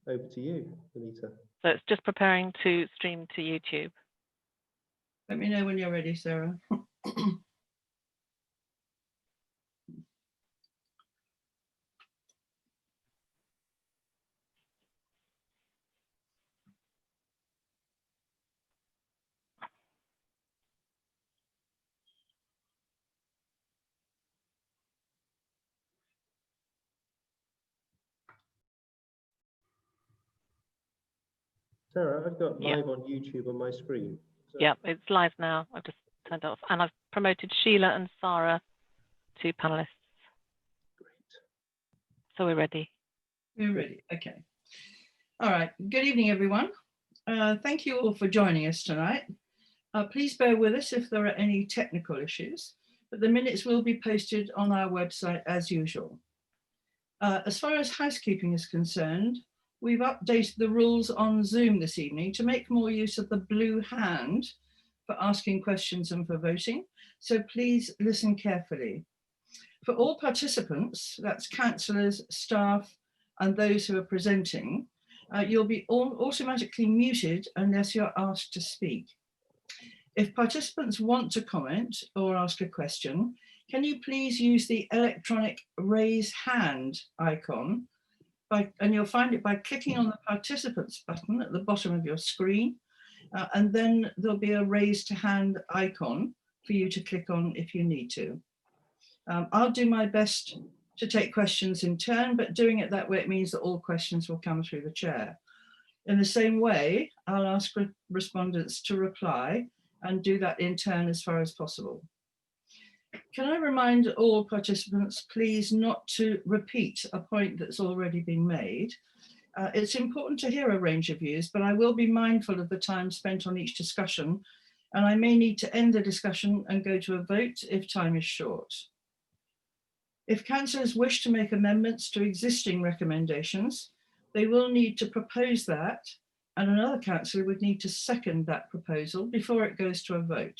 over to you, Anita. So it's just preparing to stream to YouTube. Let me know when you're ready, Sarah. Sarah, I've got live on YouTube on my screen. So Yeah, it's live now. I've just turned it off, and I've promoted Sheila and Sarah to panelists. great. So we're ready. We're ready. Okay. All right. Good evening, everyone. Thank you all for joining us tonight. Please bear with us if there are any technical issues, but the minutes will be posted on our website as usual. As far as housekeeping is concerned, we've updated the rules on Zoom this evening to make more use of the blue hand for asking questions and for voting. So please listen carefully. For all participants, that's councillors, staff, and those who are presenting, you'll be automatically muted unless you're asked to speak. If participants want to comment or ask a question, can you please use the electronic raise hand icon, and you'll find it by clicking on the participants button at the bottom of your screen, and then there'll be a raise to hand icon for you to click on if you need to. I'll do my best to take questions in turn, but doing it that way, it means that all questions will come through the chair. In the same way, I'll ask respondents to reply and do that in turn as far as possible. Can I remind all participants, please, not to repeat a point that's already been made. It's important to hear a range of views, but I will be mindful of the time spent on each discussion, and I may need to end the discussion and go to a vote if time is short. If councillors wish to make amendments to existing recommendations, they will need to propose that, and another councillor would need to second that proposal before it goes to a vote.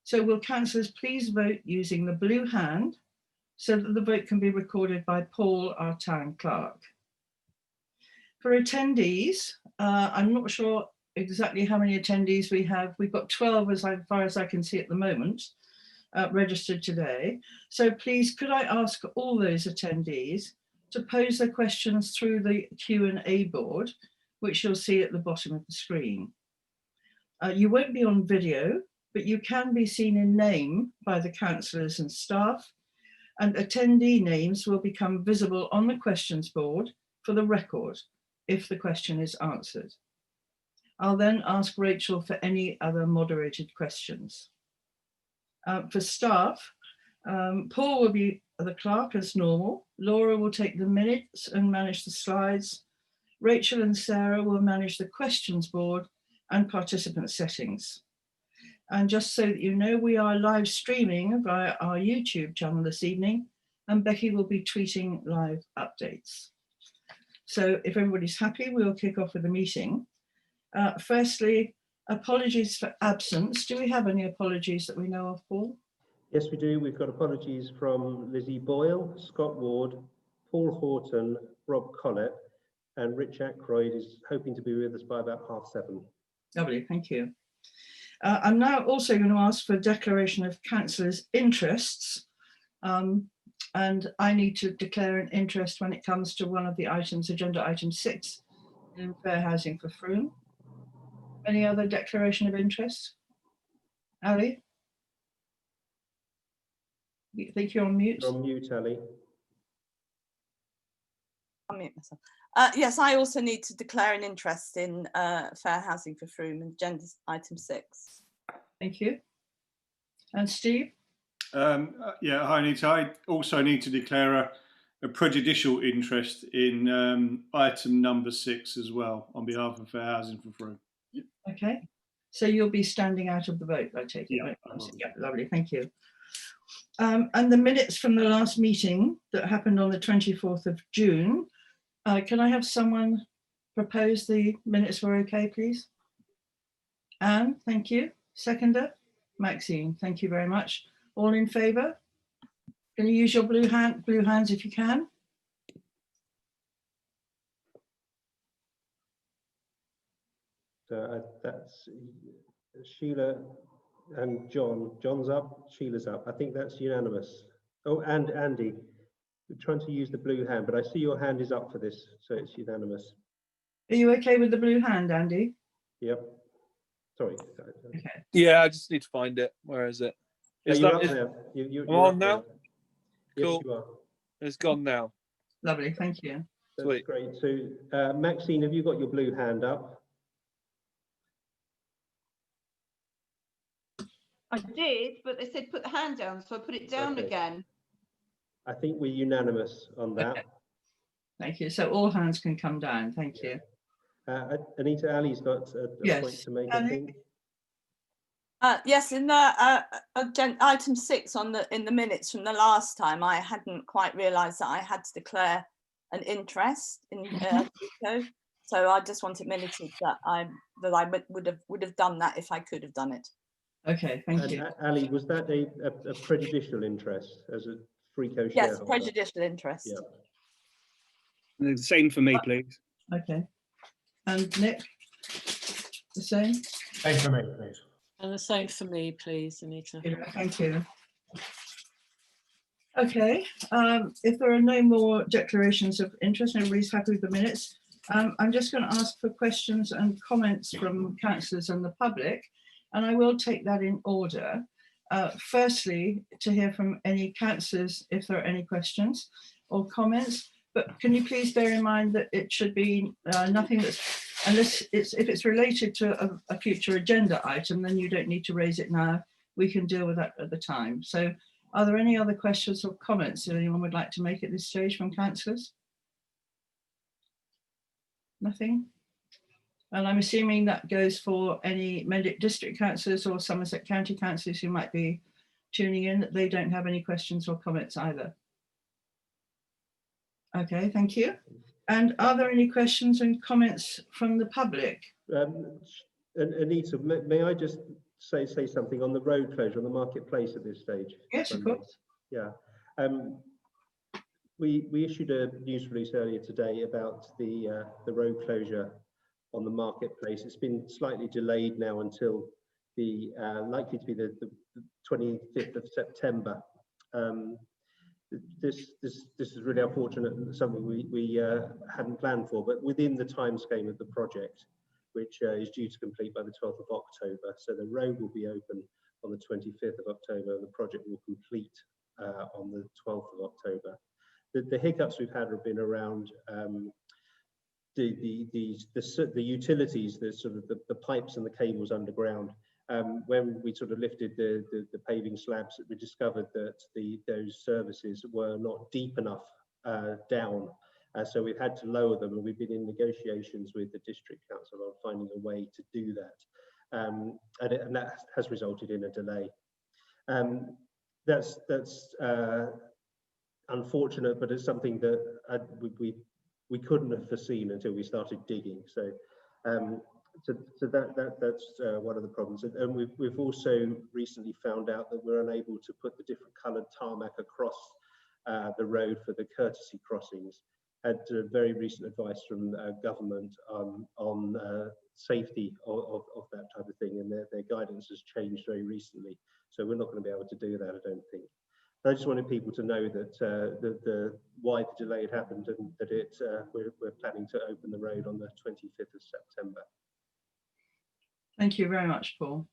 So will councillors please vote using the blue hand so that the vote can be recorded by Paul, our town clerk. For attendees, I'm not sure exactly how many attendees we have. We've got 12 as far as I can see at the moment, registered today. So please, could I ask all those attendees to pose their questions through the Q&A board, which you'll see at the bottom of the screen. You won't be on video, but you can be seen in name by the councillors and staff, and attendee names will become visible on the questions board for the record if the question is answered. I'll then ask Rachel for any other moderated questions. For staff, Paul will be the clerk as normal, Laura will take the minutes and manage the slides, Rachel and Sarah will manage the questions board and participant settings. And just so that you know, we are live streaming via our YouTube channel this evening, and Becky will be tweeting live updates. So if everybody's happy, we'll kick off with the meeting. Firstly, apologies for absence. Do we have any apologies that we know of, Paul? Yes, we do. We've got apologies from Lizzie Boyle, Scott Ward, Paul Horton, Rob Collett, and Rich Ackroyd is hoping to be with us by about 7:30. Lovely, thank you. I'm now also going to ask for a declaration of councillors' interests, and I need to declare an interest when it comes to one of the items, agenda item 6, in fair housing for Frome. Any other declaration of interest? Ali? I think you're on mute. You're on mute, Ali. I'll mute myself. Yes, I also need to declare an interest in fair housing for Frome and agenda item 6. Thank you. And Steve? Yeah, hi Anita. I also need to declare a prejudicial interest in item number 6 as well on behalf of fair housing for Frome. Okay, so you'll be standing out of the vote, I take it. Yeah, Yeah, lovely, thank you. And the minutes from the last meeting that happened on the 24th of June, can I have someone propose the minutes were okay, please? Anne, thank you. Seconder? Maxine, thank you very much. All in favour? Can you use your blue hands if you can? So that's Sheila and John. John's up, Sheila's up. I think that's unanimous. Oh, and Andy, we're trying to use the blue hand, but I see your hand is up for this, so it's unanimous. Are you okay with the blue hand, Andy? Yep. Sorry. Okay. Yeah, I just need to find it. Where is it? Is You're that up is, now. I'm You're on up now? Yes, Cool. you are. It's gone now. Lovely, thank you. That's Sweet. great. So, Maxine, have you got your blue hand up? I did, but they said put the hand down, so I put it down Okay. again. I think we're unanimous on that. Okay. Thank you. So all hands can come down. Thank you. Anita, Ali's got a Yes. point to make, I Ali? think. Yes, in the item 6 in the minutes from the last time, I hadn't quite realised that I had to declare an interest in FICO. So I just wanted minuted that I would have done that if I could have done it. Okay, thank And you. Ali, was that a prejudicial interest as a FICO Yes, shareholder? prejudicial interest. Yeah. The same for me, please. Okay. And Nick, the same? Same for me, please. And the same for me, please, Anita. Thank you. Okay, if there are no more declarations of interest, everybody's happy with the minutes. I'm just going to ask for questions and comments from councillors and the public, and I will take that in order. Firstly, to hear from any councillors if there are any questions or comments, but can you please bear in mind that it should be nothing that's, unless if it's related to a future agenda item, then you don't need to raise it now. We can deal with that at the time. So are there any other questions or comments that anyone would like to make at this stage from councillors? Nothing? And I'm assuming that goes for any Mendip district councillors or Somerset County councillors who might be tuning in, that they don't have any questions or comments either. Okay, thank you. And are there any questions and comments from the public? Anita, may I just say something on the road closure on the marketplace at this stage? Yes, of course. Yeah. We issued a news release earlier today about the road closure on the marketplace. It's been slightly delayed now until the likely to be the 25th of September. This is really unfortunate and something we hadn't planned for, but within the time scale of the project, which is due to complete by the 12th of October. So the road will be open on the 25th of October and the project will complete on the 12th of October. The hiccups we've had have been around the utilities, the sort of the pipes and the cables underground. When we sort of lifted the paving slabs, we discovered that those services were not deep enough down. So we've had to lower them, and we've been in negotiations with the district council on finding a way to do that. And that has resulted in a delay. That's unfortunate, but it's something that we couldn't have foreseen until we started digging. So that's one of the problems. And we've also recently found out that we're unable to put the different coloured tarmac across the road for the courtesy crossings. Had very recent advice from government on safety of that type of thing, and their guidance has changed very recently. So we're not going to be able to do that, I don't think. I just wanted people to know that why the delay had happened, and that we're planning to open the road on the 25th of September. Thank you very much, Paul.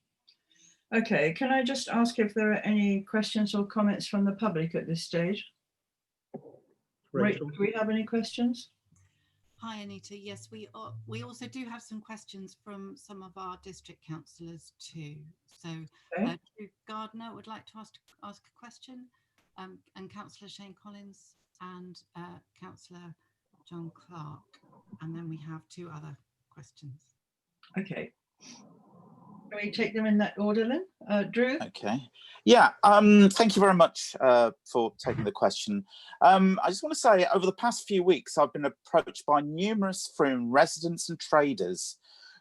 Okay, can I just ask if there are any questions or comments from the public at this stage? Rachel, do we have any questions? Hi, Anita. Yes, we also do have some questions from some of our district councillors too. So Okay. Drew Gardner would like to ask a question, and Councillor Shane Collins and Councillor John Clark. And then we have two other questions. Okay. Can we take them in that order then? Drew? Okay. Yeah, thank you very much for taking the question. I just want to say, over the past few weeks, I've been approached by numerous Frome residents and traders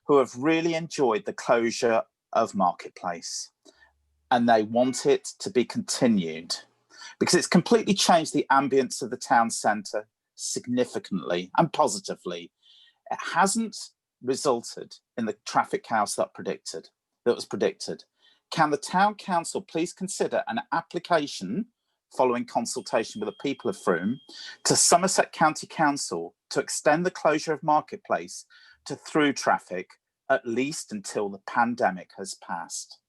who have really enjoyed the closure of Marketplace, and they want it to be continued because it's completely changed the ambience of the town centre significantly and positively. It hasn't resulted in the traffic chaos that was predicted. Can the Town Council please consider an application following consultation with the people of Frome to Somerset County Council to extend the closure of Marketplace to through traffic at least until the pandemic has passed?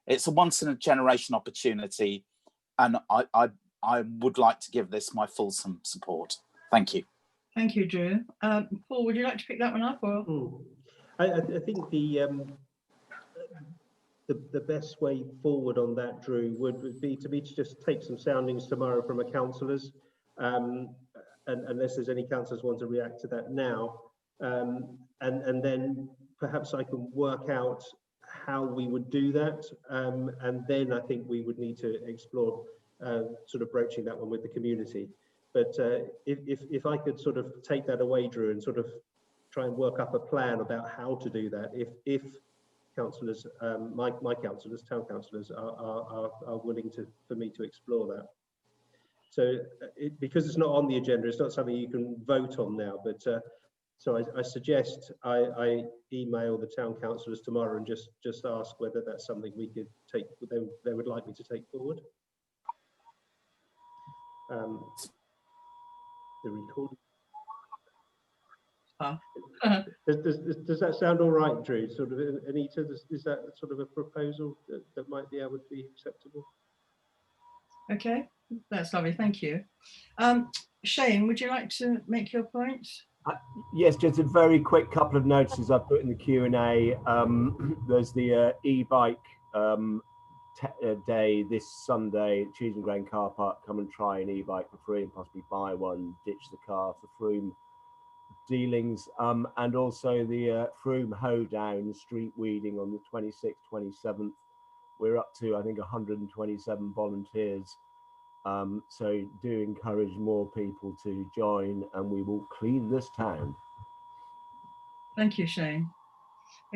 It's a once in a generation opportunity, and I would like to give this my fulsome support. Thank you. Thank you, Drew. Paul, would you like to pick that one up? Or? I think the best way forward on that, Drew, would be to just take some soundings tomorrow from our councillors, and unless there's any councillors want to react to that now, and then perhaps I can work out how we would do that, and then I think we would need to explore sort of broaching that one with the community. But if I could sort of take that away, Drew, and sort of try and work up a plan about how to do that, if councillors, my councillors, town councillors, are willing for me to explore that. So because it's not on the agenda, it's not something you can vote on now. But so I suggest I email the town councillors tomorrow and just ask whether that's something we could take. They would like me to take forward. The recording. Does that sound all right, Drew? Sort of, Anita, is that sort of a proposal that might be able to be acceptable? Okay, that's lovely, thank you. Shane, would you like to make your point? Yes, just a very quick couple of notices I put in the Q&A. There's the e-bike day this Sunday at Cheetham Grange car park. Come and try an e-bike for free and possibly buy one, ditch the car for Frome dealings, and also the Frome hoedown street weeding on the 26th, 27th. We're up to, I think, 127 volunteers. So do encourage more people to join, and we will clean this town. Thank you, Shane.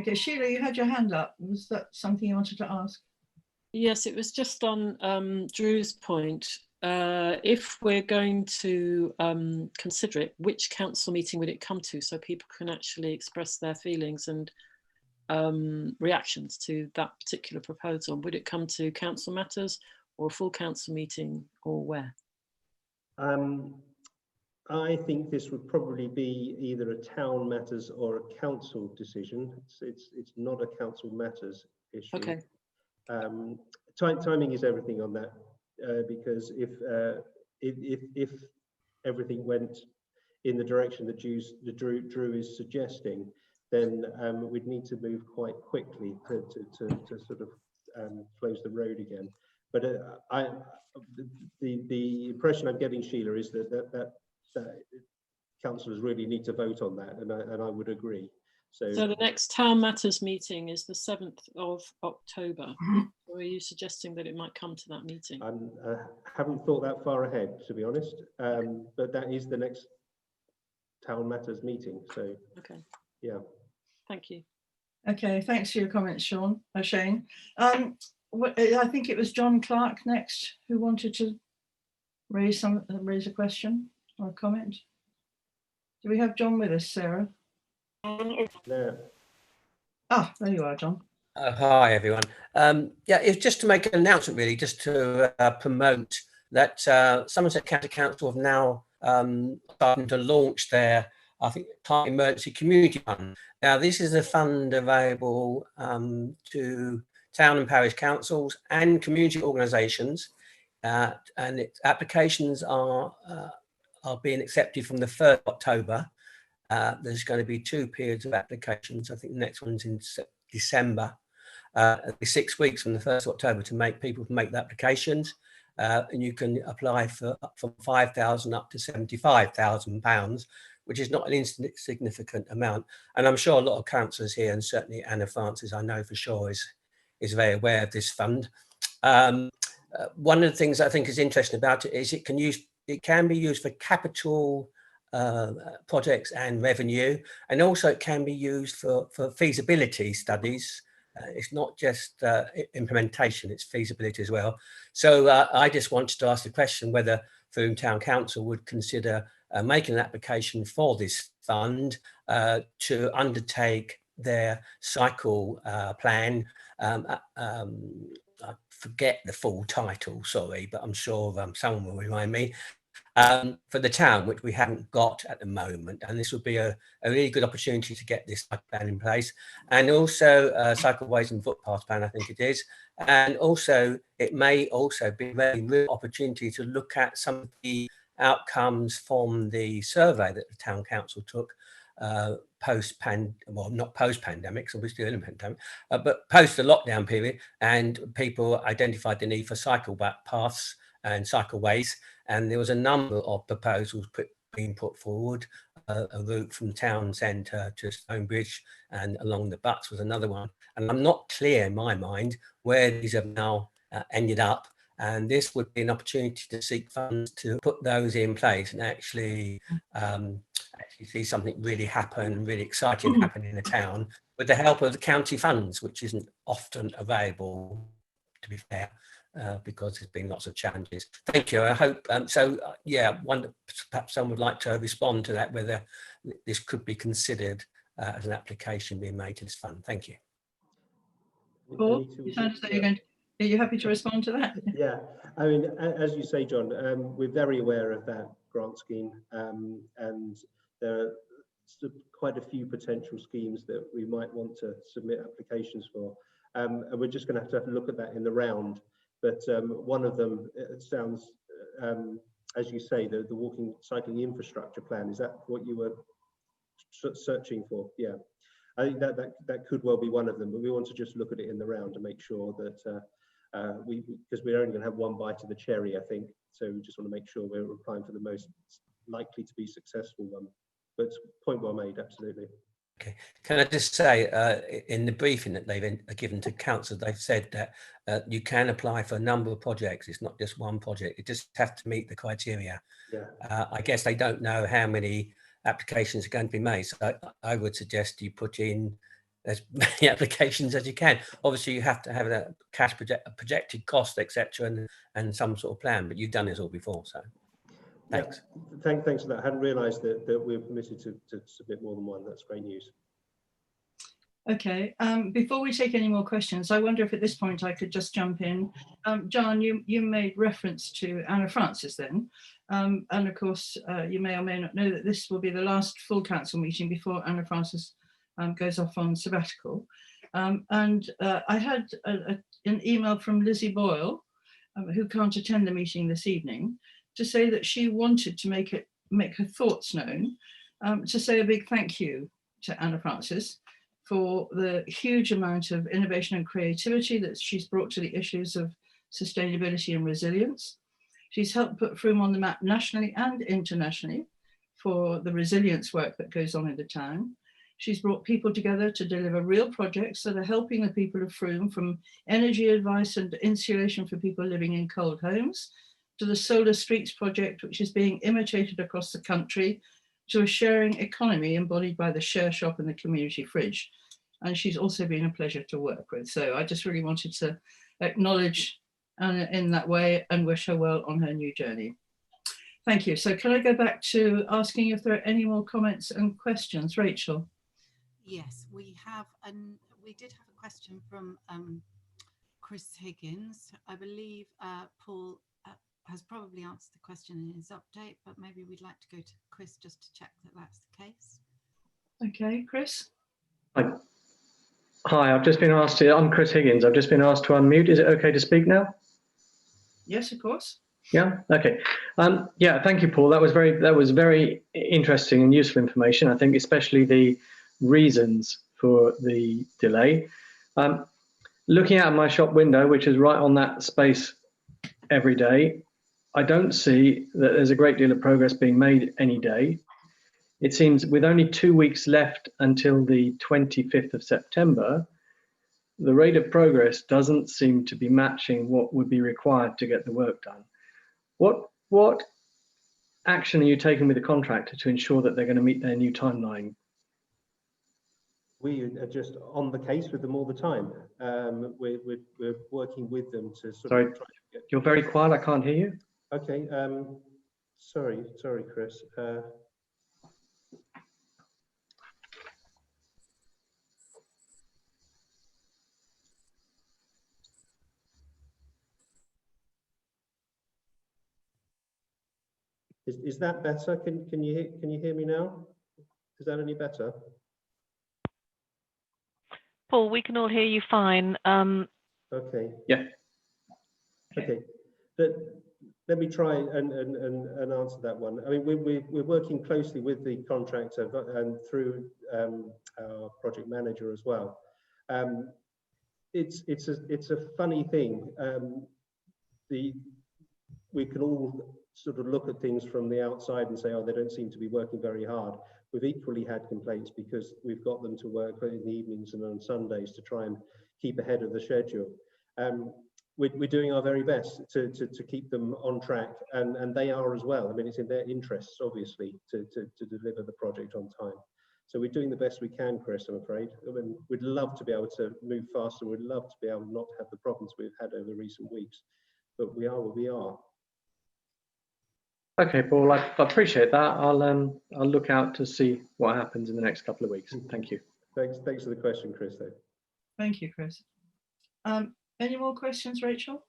Okay, Sheila, you had your hand up. Was that something you wanted to ask? Yes, it was just on Drew's point. If we're going to consider it, which council meeting would it come to so people can actually express their feelings and reactions to that particular proposal? Would it come to council matters or a full council meeting, or where? I think this would probably be either a town matters or a council decision. It's not a council matters issue. Okay. Timing is everything on that, because if everything went in the direction that Drew is suggesting, then we'd need to move quite quickly to sort of close the road again. But the impression I'm getting, Sheila, is that councillors really need to vote on that, and I would agree. So the next Town Matters meeting is the 7th of October. Or are you suggesting that it might come to that meeting? I haven't thought that far ahead, to be honest, but that is the next Town Matters meeting. So okay, yeah. Thank you. Okay, thanks for your comments, Shane. I think it was John Clark next who wanted to raise a question or a comment. Do we have John with us, Sarah? No. Ah, there you are, John. Hi, everyone. Yeah, it's just to make an announcement, really, just to promote that Somerset County Council have now starting to launch their, I think, Climate Emergency Community Fund. Now, this is a fund available to town and parish councils and community organisations, and its applications are being accepted from the 3rd of October. There's going to be 2 periods of applications. I think the next one's in December. It'll be 6 weeks from the 1st of October to make people make the applications, and you can apply for from £5,000 up to £75,000, which is not an insignificant amount. And I'm sure a lot of councillors here, and certainly Anna Francis, I know for sure, is very aware of this fund. One of the things I think is interesting about it is it can be used for capital projects and revenue, and also it can be used for feasibility studies. It's not just implementation, it's feasibility as well. So I just wanted to ask the question whether Frome Town Council would consider making an application for this fund to undertake their cycle plan. I forget the full title, sorry, but I'm sure someone will remind me, for the town, which we haven't got at the moment. And this would be a really good opportunity to get this plan in place. And also cycleways and footpaths plan, I think it is. And also, it may also be a very real opportunity to look at some of the outcomes from the survey that the town council took not post-pandemic, so we're still in a pandemic, but post the lockdown period, and people identified the need for cycle paths and cycleways, and there was a number of proposals being put forward. A route from town centre to Stonebridge and along the Butts was another one, and I'm not clear in my mind where these have now ended up. And this would be an opportunity to seek funds to put those in place and actually see something really happen, really exciting happen in the town with the help of the county funds, which isn't often available, to be fair, because there's been lots of challenges. Thank you. I hope yeah, perhaps someone would like to respond to that, whether this could be considered as an application being made to this fund. Thank you. Paul, are you happy to respond to that? Yeah, I mean, as you say, John, we're very aware of that grant scheme, and there are quite a few potential schemes that we might want to submit applications for, and we're just going to have to look at that in the round. But one of them, it sounds, as you say, the walking cycling infrastructure plan. Is that what you were searching for? Yeah, I think that could well be one of them, but we want to just look at it in the round to make sure that because we're only going to have one bite of the cherry, I think. So we just want to make sure we're applying for the most likely to be successful one. But point well made, absolutely. Okay, can I just say, in the briefing that they've given to council, they've said that you can apply for a number of projects. It's not just one project. You just have to meet the criteria. Yeah. I guess they don't know how many applications are going to be made. So I would suggest you put in as many applications as you can. Obviously, you have to have a projected cost, etc., and some sort of plan. But you've done this all before, so thanks. Yeah, thanks for that. I hadn't realised that we're permitted to submit more than one. That's great news. Okay. Before we take any more questions, I wonder if at this point I could just jump in. John, you made reference to Anna Francis then. And of course, you may or may not know that this will be the last full council meeting before Anna Francis goes off on sabbatical. I had an email from Lizzie Boyle, who can't attend the meeting this evening, to say that she wanted to make her thoughts known, to say a big thank you to Anna Francis for the huge amount of innovation and creativity that she's brought to the issues of sustainability and resilience. She's helped put Frome on the map nationally and internationally for the resilience work that goes on in the town. She's brought people together to deliver real projects that are helping the people of Frome, from energy advice and insulation for people living in cold homes, to the Solar Streets project, which is being imitated across the country, to a sharing economy embodied by the share shop and the community fridge. And she's also been a pleasure to work with. So I just really wanted to acknowledge Anna in that way and wish her well on her new journey. Thank you. So can I go back to asking if there are any more comments and questions? Rachel. Yes, we did have a question from Chris Higgins. I believe Paul has probably answered the question in his update, but maybe we'd like to go to Chris just to check that that's the case. Okay, Chris. Hi, I've just been asked to, I'm Chris Higgins. I've just been asked to unmute. Is it okay to speak now? Yes, of course. Yeah, okay. Yeah, thank you, Paul. That was very interesting and useful information. I think especially the reasons for the delay. Looking out of my shop window, which is right on that space every day, I don't see that there's a great deal of progress being made any day. It seems with only 2 weeks left until the 25th of September, the rate of progress doesn't seem to be matching what would be required to get the work done. What action are you taking with the contractor to ensure that they're going to meet their new timeline? We are just on the case with them all the time. We're working with them to sort Sorry, of try to get... You're very quiet. I can't hear you. Okay. Sorry, Chris. Is that better? Can you hear me now? Is that any better? Paul, we can all hear you fine. Okay. Yeah. Okay. Let me try and answer that one. I mean, we're working closely with the contractor and through our project manager as well. It's a funny thing. We can all sort of look at things from the outside and say, oh, they don't seem to be working very hard. We've equally had complaints because we've got them to work in the evenings and on Sundays to try and keep ahead of the schedule. We're doing our very best to keep them on track, and they are as well. I mean, it's in their interests, obviously, to deliver the project on time. So we're doing the best we can, Chris, I'm afraid. I mean, we'd love to be able to move faster. We'd love to be able not to have the problems we've had over recent weeks, but we are where we are. Okay, Paul, I appreciate that. I'll look out to see what happens in the next couple of weeks. Thank you. Thanks for the question, Chris. Though. Thank you, Chris. Any more questions, Rachel?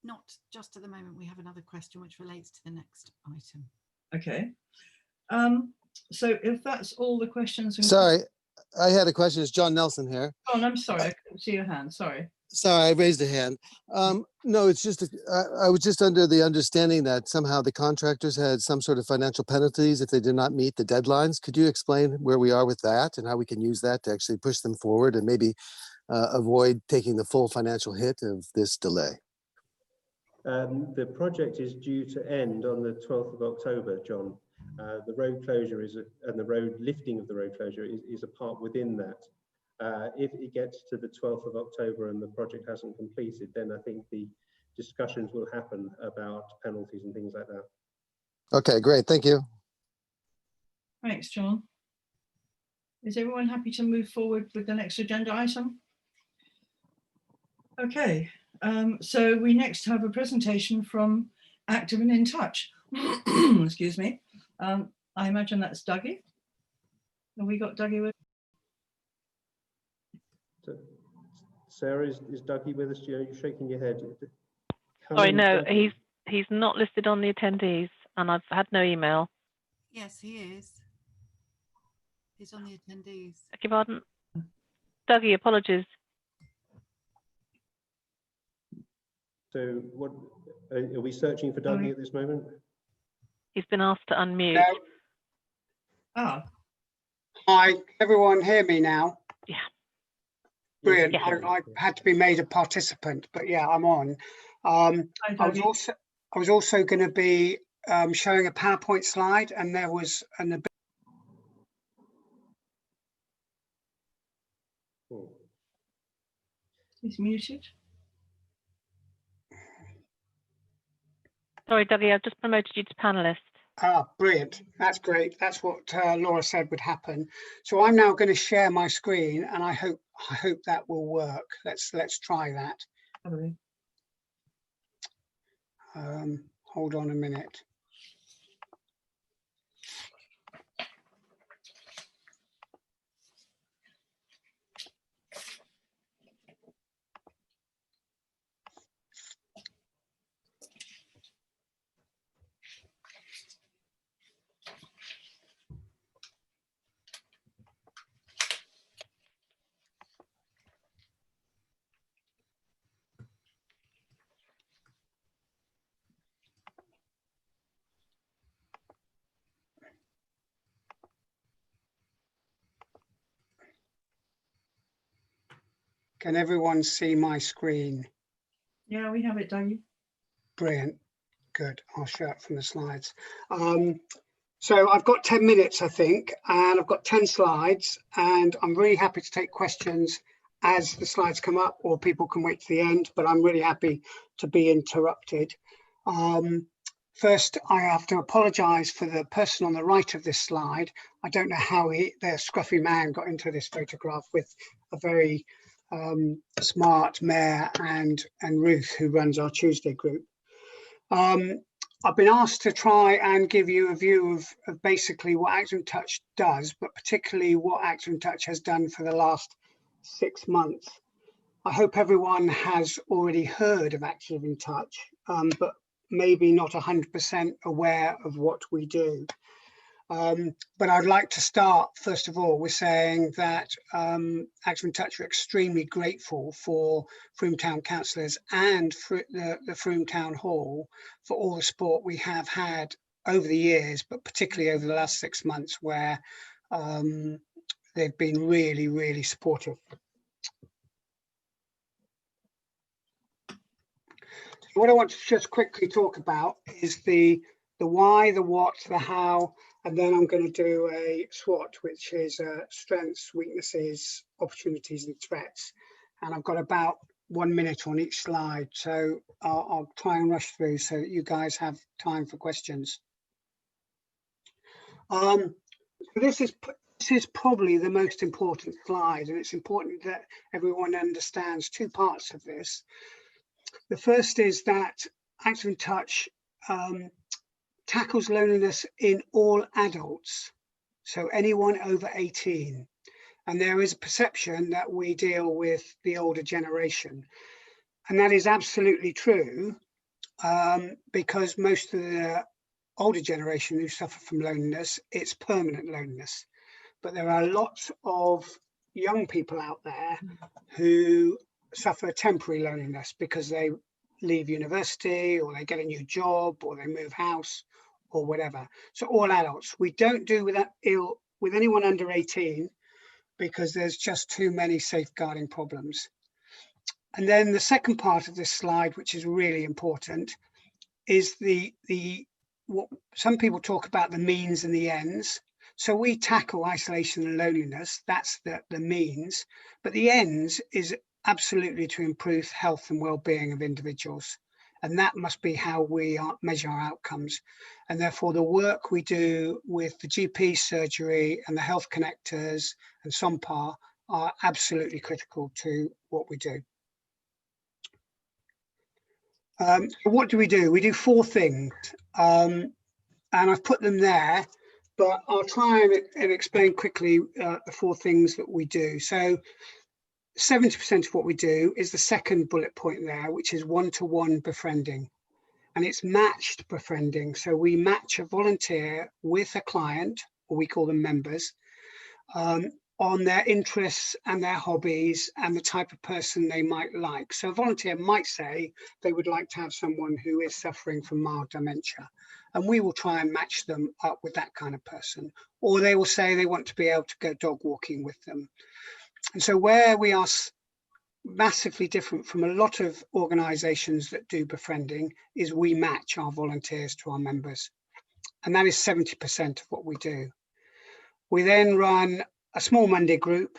Not just at the moment. We have another question which relates to the next item. Okay. So if that's all the questions. Sorry, I had a question. It's John Nelson here. John, I'm sorry, I couldn't see your hand. Sorry. Sorry, I raised a hand. No, it's just, I was just under the understanding that somehow the contractors had some sort of financial penalties if they did not meet the deadlines. Could you explain where we are with that and how we can use that to actually push them forward and maybe avoid taking the full financial hit of this delay? The project is due to end on the 12th of October, John. The road closure and the road lifting of the road closure is a part within that. If it gets to the 12th of October and the project hasn't completed, then I think the discussions will happen about penalties and things like that. Okay, great. Thank you. Thanks, John. Is everyone happy to move forward with the next agenda item? Okay, so we next have a presentation from Active and In Touch. Excuse me. I imagine that's Dougie. Have we got Dougie with? Sarah, is Dougie with us? You're shaking your head. Sorry, no, he's not listed on the attendees, and I've had no email. Yes, he is. He's on the attendees. Beg your pardon? Dougie, apologies. So what are we searching for Dougie at this moment? He's been asked to unmute. No. Oh. Hi, everyone hear me now? Yeah. Brilliant. Yeah. I had to be made a participant, but yeah, I'm on. I was also going to be showing a PowerPoint slide, and there was an He's muted. Sorry, Dougie, I've just promoted you to panelist. Ah, brilliant. That's great. That's what Laura said would happen. So I'm now going to share my screen, and I hope that will work. Let's try that. Okay. Hold on a minute. Can everyone see my screen? Yeah, we have it, Dougie. Brilliant. Good. I'll share it from the slides. So I've got 10 minutes, I think, and I've got 10 slides, and I'm really happy to take questions as the slides come up, or people can wait to the end, but I'm really happy to be interrupted. First, I have to apologise for the person on the right of this slide. I don't know how the scruffy man got into this photograph with a very smart Mayor and Ruth, who runs our Tuesday group. I've been asked to try and give you a view of basically what Active Touch does, but particularly what Active Touch has done for the last 6 months. I hope everyone has already heard of Active in Touch, but maybe not 100% aware of what we do. But I'd like to start, first of all, with saying that Active in Touch are extremely grateful for Frome Town Councillors and for the Frome Town Hall for all the support we have had over the years, but particularly over the last 6 months, where they've been really, really supportive. So what I want to just quickly talk about is the why, the what, the how, and then I'm going to do a SWOT, which is strengths, weaknesses, opportunities and threats. And I've got about 1 minute on each slide, so I'll try and rush through so that you guys have time for questions. This is probably the most important slide, and it's important that everyone understands two parts of this. The first is that Active in Touch tackles loneliness in all adults, so anyone over 18. And there is a perception that we deal with the older generation. And that is absolutely true, because most of the older generation who suffer from loneliness, it's permanent loneliness. But there are lots of young people out there who suffer temporary loneliness because they leave university, or they get a new job, or they move house, or whatever. So all adults. We don't do with anyone under 18 because there's just too many safeguarding problems. And then the second part of this slide, which is really important, is what some people talk about, the means and the ends. So we tackle isolation and loneliness, that's the means, but the ends is absolutely to improve health and well-being of individuals. And that must be how we measure our outcomes. And therefore the work we do with the GP surgery and the health connectors and SOMPAR are absolutely critical to what we do. So what do? We do 4 things, and I've put them there, but I'll try and explain quickly the 4 things that we do. So 70% of what we do is the second bullet point there, which is one-to-one befriending. And it's matched befriending. So we match a volunteer with a client, or we call them members, on their interests and their hobbies and the type of person they might like. So a volunteer might say they would like to have someone who is suffering from mild dementia, and we will try and match them up with that kind of person. Or they will say they want to be able to go dog walking with them. And so where we are massively different from a lot of organisations that do befriending is we match our volunteers to our members. And that is 70% of what we do. We then run a small Monday group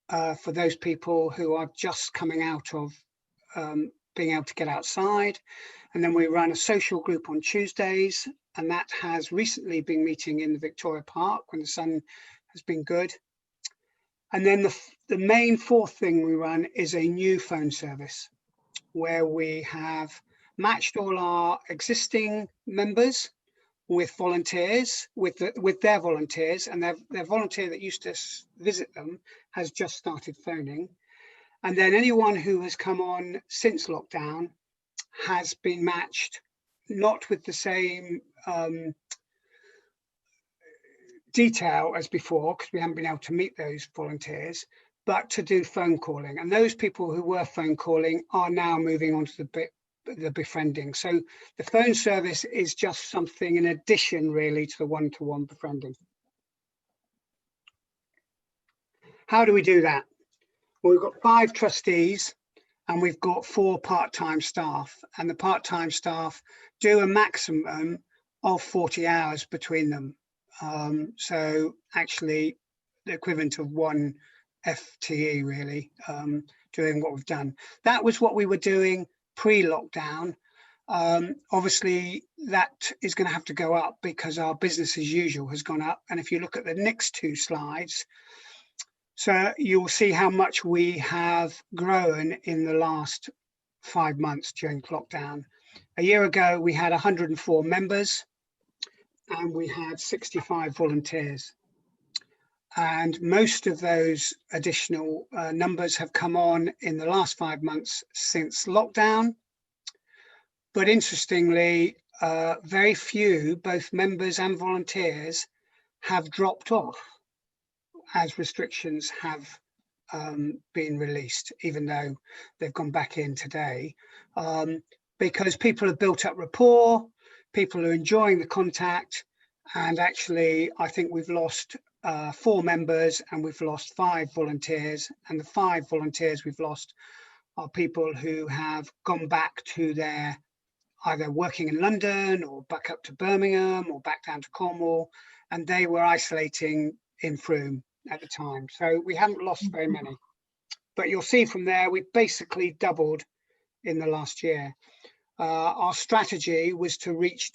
for those people who are just coming out of being able to get outside. And then we run a social group on Tuesdays, and that has recently been meeting in the Victoria Park when the sun has been good. And then the main 4th thing we run is a new phone service where we have matched all our existing members with volunteers, with their volunteers, and their volunteer that used to visit them has just started phoning. And then anyone who has come on since lockdown has been matched, not with the same detail as before, because we haven't been able to meet those volunteers, but to do phone calling. And those people who were phone calling are now moving on to the befriending. So the phone service is just something in addition really to the one-to-one befriending. How do we do that? Well, we've got 5 trustees and we've got 4 part-time staff, and the part-time staff do a maximum of 40 hours between them. So actually the equivalent of 1 FTE really, doing what we've done. That was what we were doing pre-lockdown. Obviously that is going to have to go up because our business as usual has gone up. And if you look at the next 2 slides, so you'll see how much we have grown in the last 5 months during lockdown. A year ago, we had 104 members and we had 65 volunteers. And most of those additional numbers have come on in the last 5 months since lockdown. but interestingly, very few, both members and volunteers, have dropped off as restrictions have been released, even though they've gone back in today, because people have built up rapport, people are enjoying the contact, and actually I think we've lost 4 members and we've lost 5 volunteers, and the 5 volunteers we've lost are people who have gone back to their either working in London or back up to Birmingham or back down to Cornwall, and they were isolating in Frome at the time. So we haven't lost very many, but you'll see from there we basically doubled in the last year. Our strategy was to reach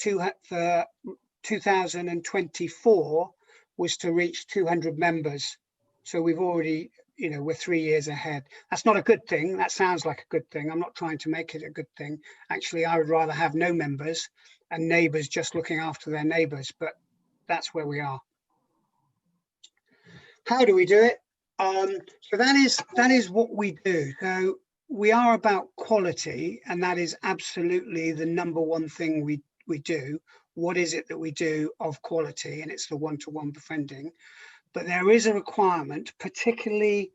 for 2024 was to reach 200 members. So we've already, you know, we're 3 years ahead. That's not a good thing. That sounds like a good thing. I'm not trying to make it a good thing. Actually, I would rather have no members and neighbours just looking after their neighbours, but that's where we are. How do we do it? So that is what we do. So we are about quality, and that is absolutely the number one thing we do. What is it that we do of quality? And it's the one-to-one befriending. But there is a requirement, particularly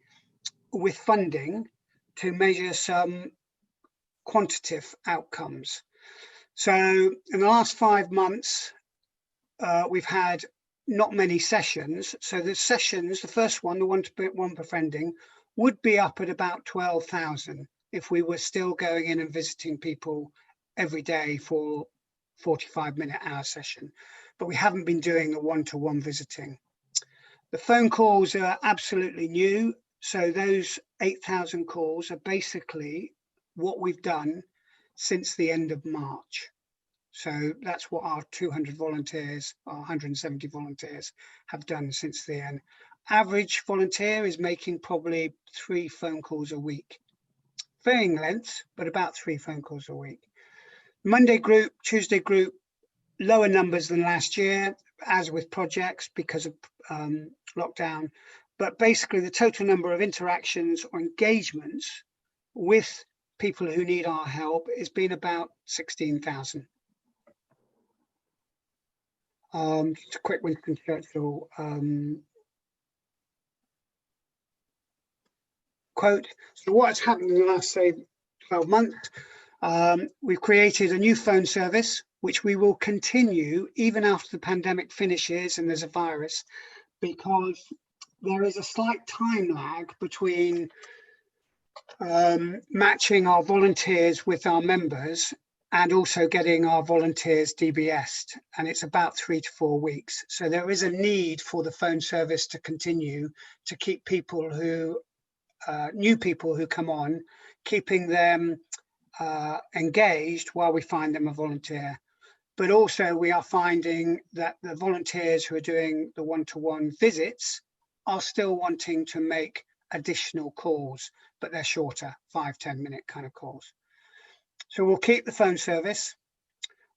with funding, to measure some quantitative outcomes. So in the last 5 months, we've had not many sessions. So the sessions, the first one, the one-to-one befriending, would be up at about 12,000 if we were still going in and visiting people every day for 45-minute hour session. But we haven't been doing the one-to-one visiting. The phone calls are absolutely new. So those 8,000 calls are basically what we've done since the end of March. So that's what our 200 volunteers, our 170 volunteers have done since the end. Average volunteer is making probably 3 phone calls a week. Varying lengths, but about 3 phone calls a week. Monday group, Tuesday group, lower numbers than last year, as with projects because of lockdown. But basically the total number of interactions or engagements with people who need our help has been about 16,000. Just a quick Winston Churchill quote. So what's happened in the last, say, 12 months? We've created a new phone service, which we will continue even after the pandemic finishes and there's a virus, because there is a slight time lag between matching our volunteers with our members and also getting our volunteers DBS'd, and it's about 3 to 4 weeks. So there is a need for the phone service to continue to keep people who, new people who come on, keeping them engaged while we find them a volunteer. But also we are finding that the volunteers who are doing the one-to-one visits are still wanting to make additional calls, but they're shorter, 5-10 minute kind of calls. So we'll keep the phone service.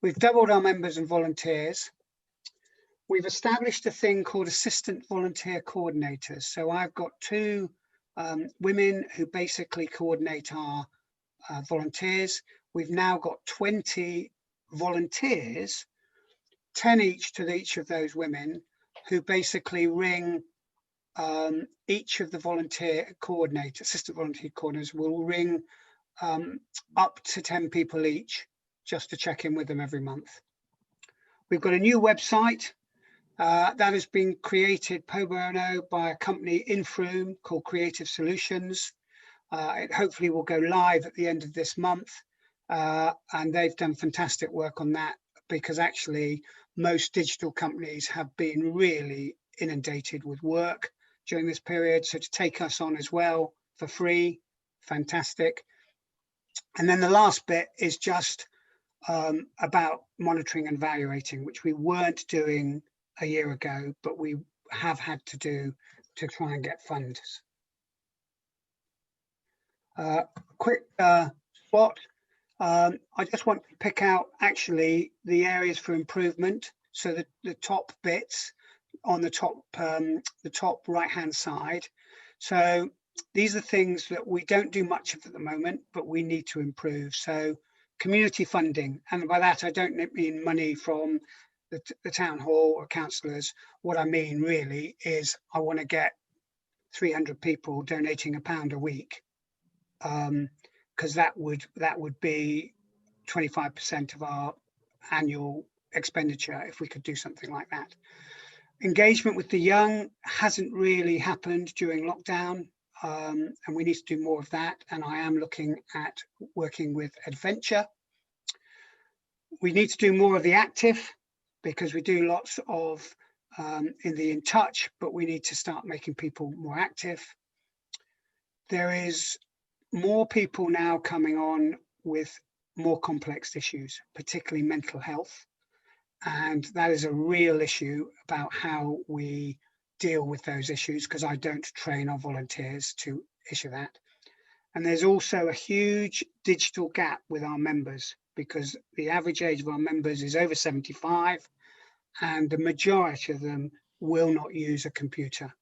We've doubled our members and volunteers. We've established a thing called assistant volunteer coordinators. So I've got 2 women who basically coordinate our volunteers. We've now got 20 volunteers, 10 each to each of those women, who basically ring each of the volunteer coordinators, assistant volunteer coordinators will ring up to 10 people each just to check in with them every month. We've got a new website that has been created pro bono by a company in Frome called Creative Solutions. It hopefully will go live at the end of this month, and they've done fantastic work on that, because actually most digital companies have been really inundated with work during this period. So to take us on as well for free, fantastic. And then the last bit is just about monitoring and evaluating, which we weren't doing a year ago, but we have had to do to try and get funds. Quick spot. I just want to pick out actually the areas for improvement. So the top bits on the top right hand side. So these are things that we don't do much of at the moment, but we need to improve. So community funding. And by that, I don't mean money from the town hall or councillors. What I mean really is I want to get 300 people donating £1 a week, because that would be 25% of our annual expenditure if we could do something like that. Engagement with the young hasn't really happened during lockdown, and we need to do more of that. And I am looking at working with Adventure. We need to do more of the active, because we do lots of in the in touch, but we need to start making people more active. There is more people now coming on with more complex issues, particularly mental health. And that is a real issue about how we deal with those issues, because I don't train our volunteers to issue that. And there's also a huge digital gap with our members, because the average age of our members is over 75, and the majority of them will not use a computer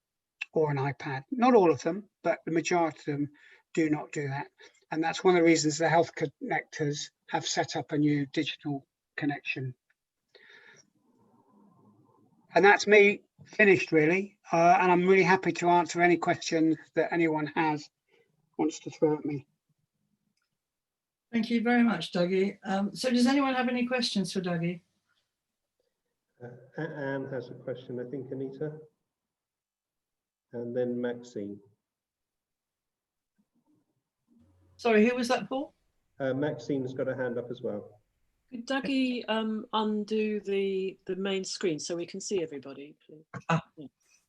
or an iPad. Not all of them, but the majority of them do not do that. And that's one of the reasons the Health Connectors have set up a new digital connection. And that's me finished, really. And I'm really happy to answer any questions that anyone wants to throw at me. Thank you very much, Dougie. So does anyone have any questions for Dougie? Anne has a question, I think, Anita. And then Maxine. Sorry, who was that, Paul? Maxine's got a hand up as well. Could Dougie undo the main screen so we can see everybody, please?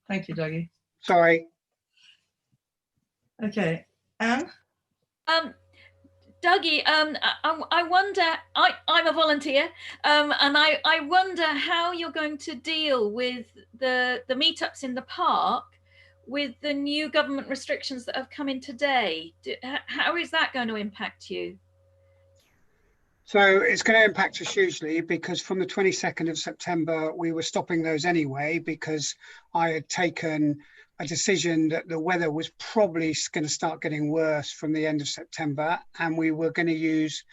Thank you, Dougie. Sorry. Okay, Anne? Dougie, I wonder, I'm a volunteer, and I wonder how you're going to deal with the meetups in the park with the new government restrictions that have come in today. How is that going to impact you? So it's going to impact us hugely, because from the 22nd of September, we were stopping those anyway, because I had taken a decision that the weather was probably going to start getting worse from the end of September, and we were going to use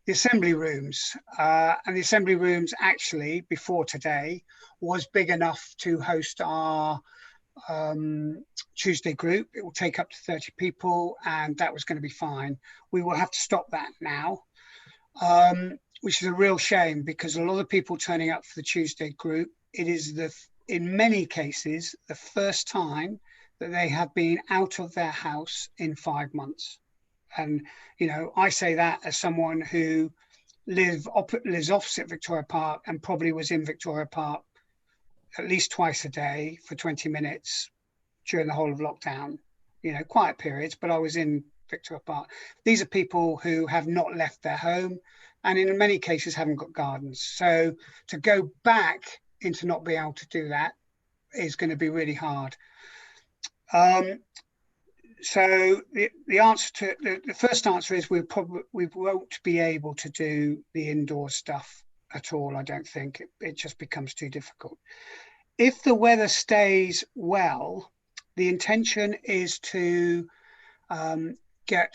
the assembly rooms. And the assembly rooms actually, before today, was big enough to host our Tuesday group. It will take up to 30 people, and that was going to be fine. We will have to stop that now. Which is a real shame, because a lot of people turning up for the Tuesday group, it is in many cases the first time that they have been out of their house in 5 months. And you know, I say that as someone who lives opposite Victoria Park, and probably was in Victoria Park at least twice a day for 20 minutes during the whole of lockdown. You know, quiet periods, but I was in Victoria Park. These are people who have not left their home, and in many cases haven't got gardens. So to go back into not being able to do that is going to be really hard. So the answer to the first answer is we won't be able to do the indoor stuff at all. I don't think it just becomes too difficult. If the weather stays well, the intention is to get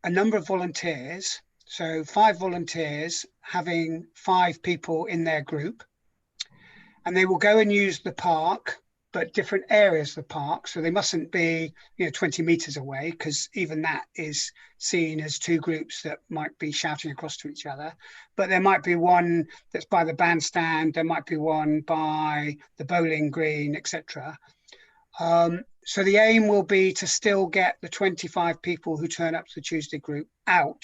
a number of volunteers, so 5 volunteers having 5 people in their group, and they will go and use the park, but different areas of the park. So they mustn't be 20 meters away, because even that is seen as 2 groups that might be shouting across to each other. But there might be one that's by the bandstand, there might be one by the bowling green, etc. So the aim will be to still get the 25 people who turn up to the Tuesday group out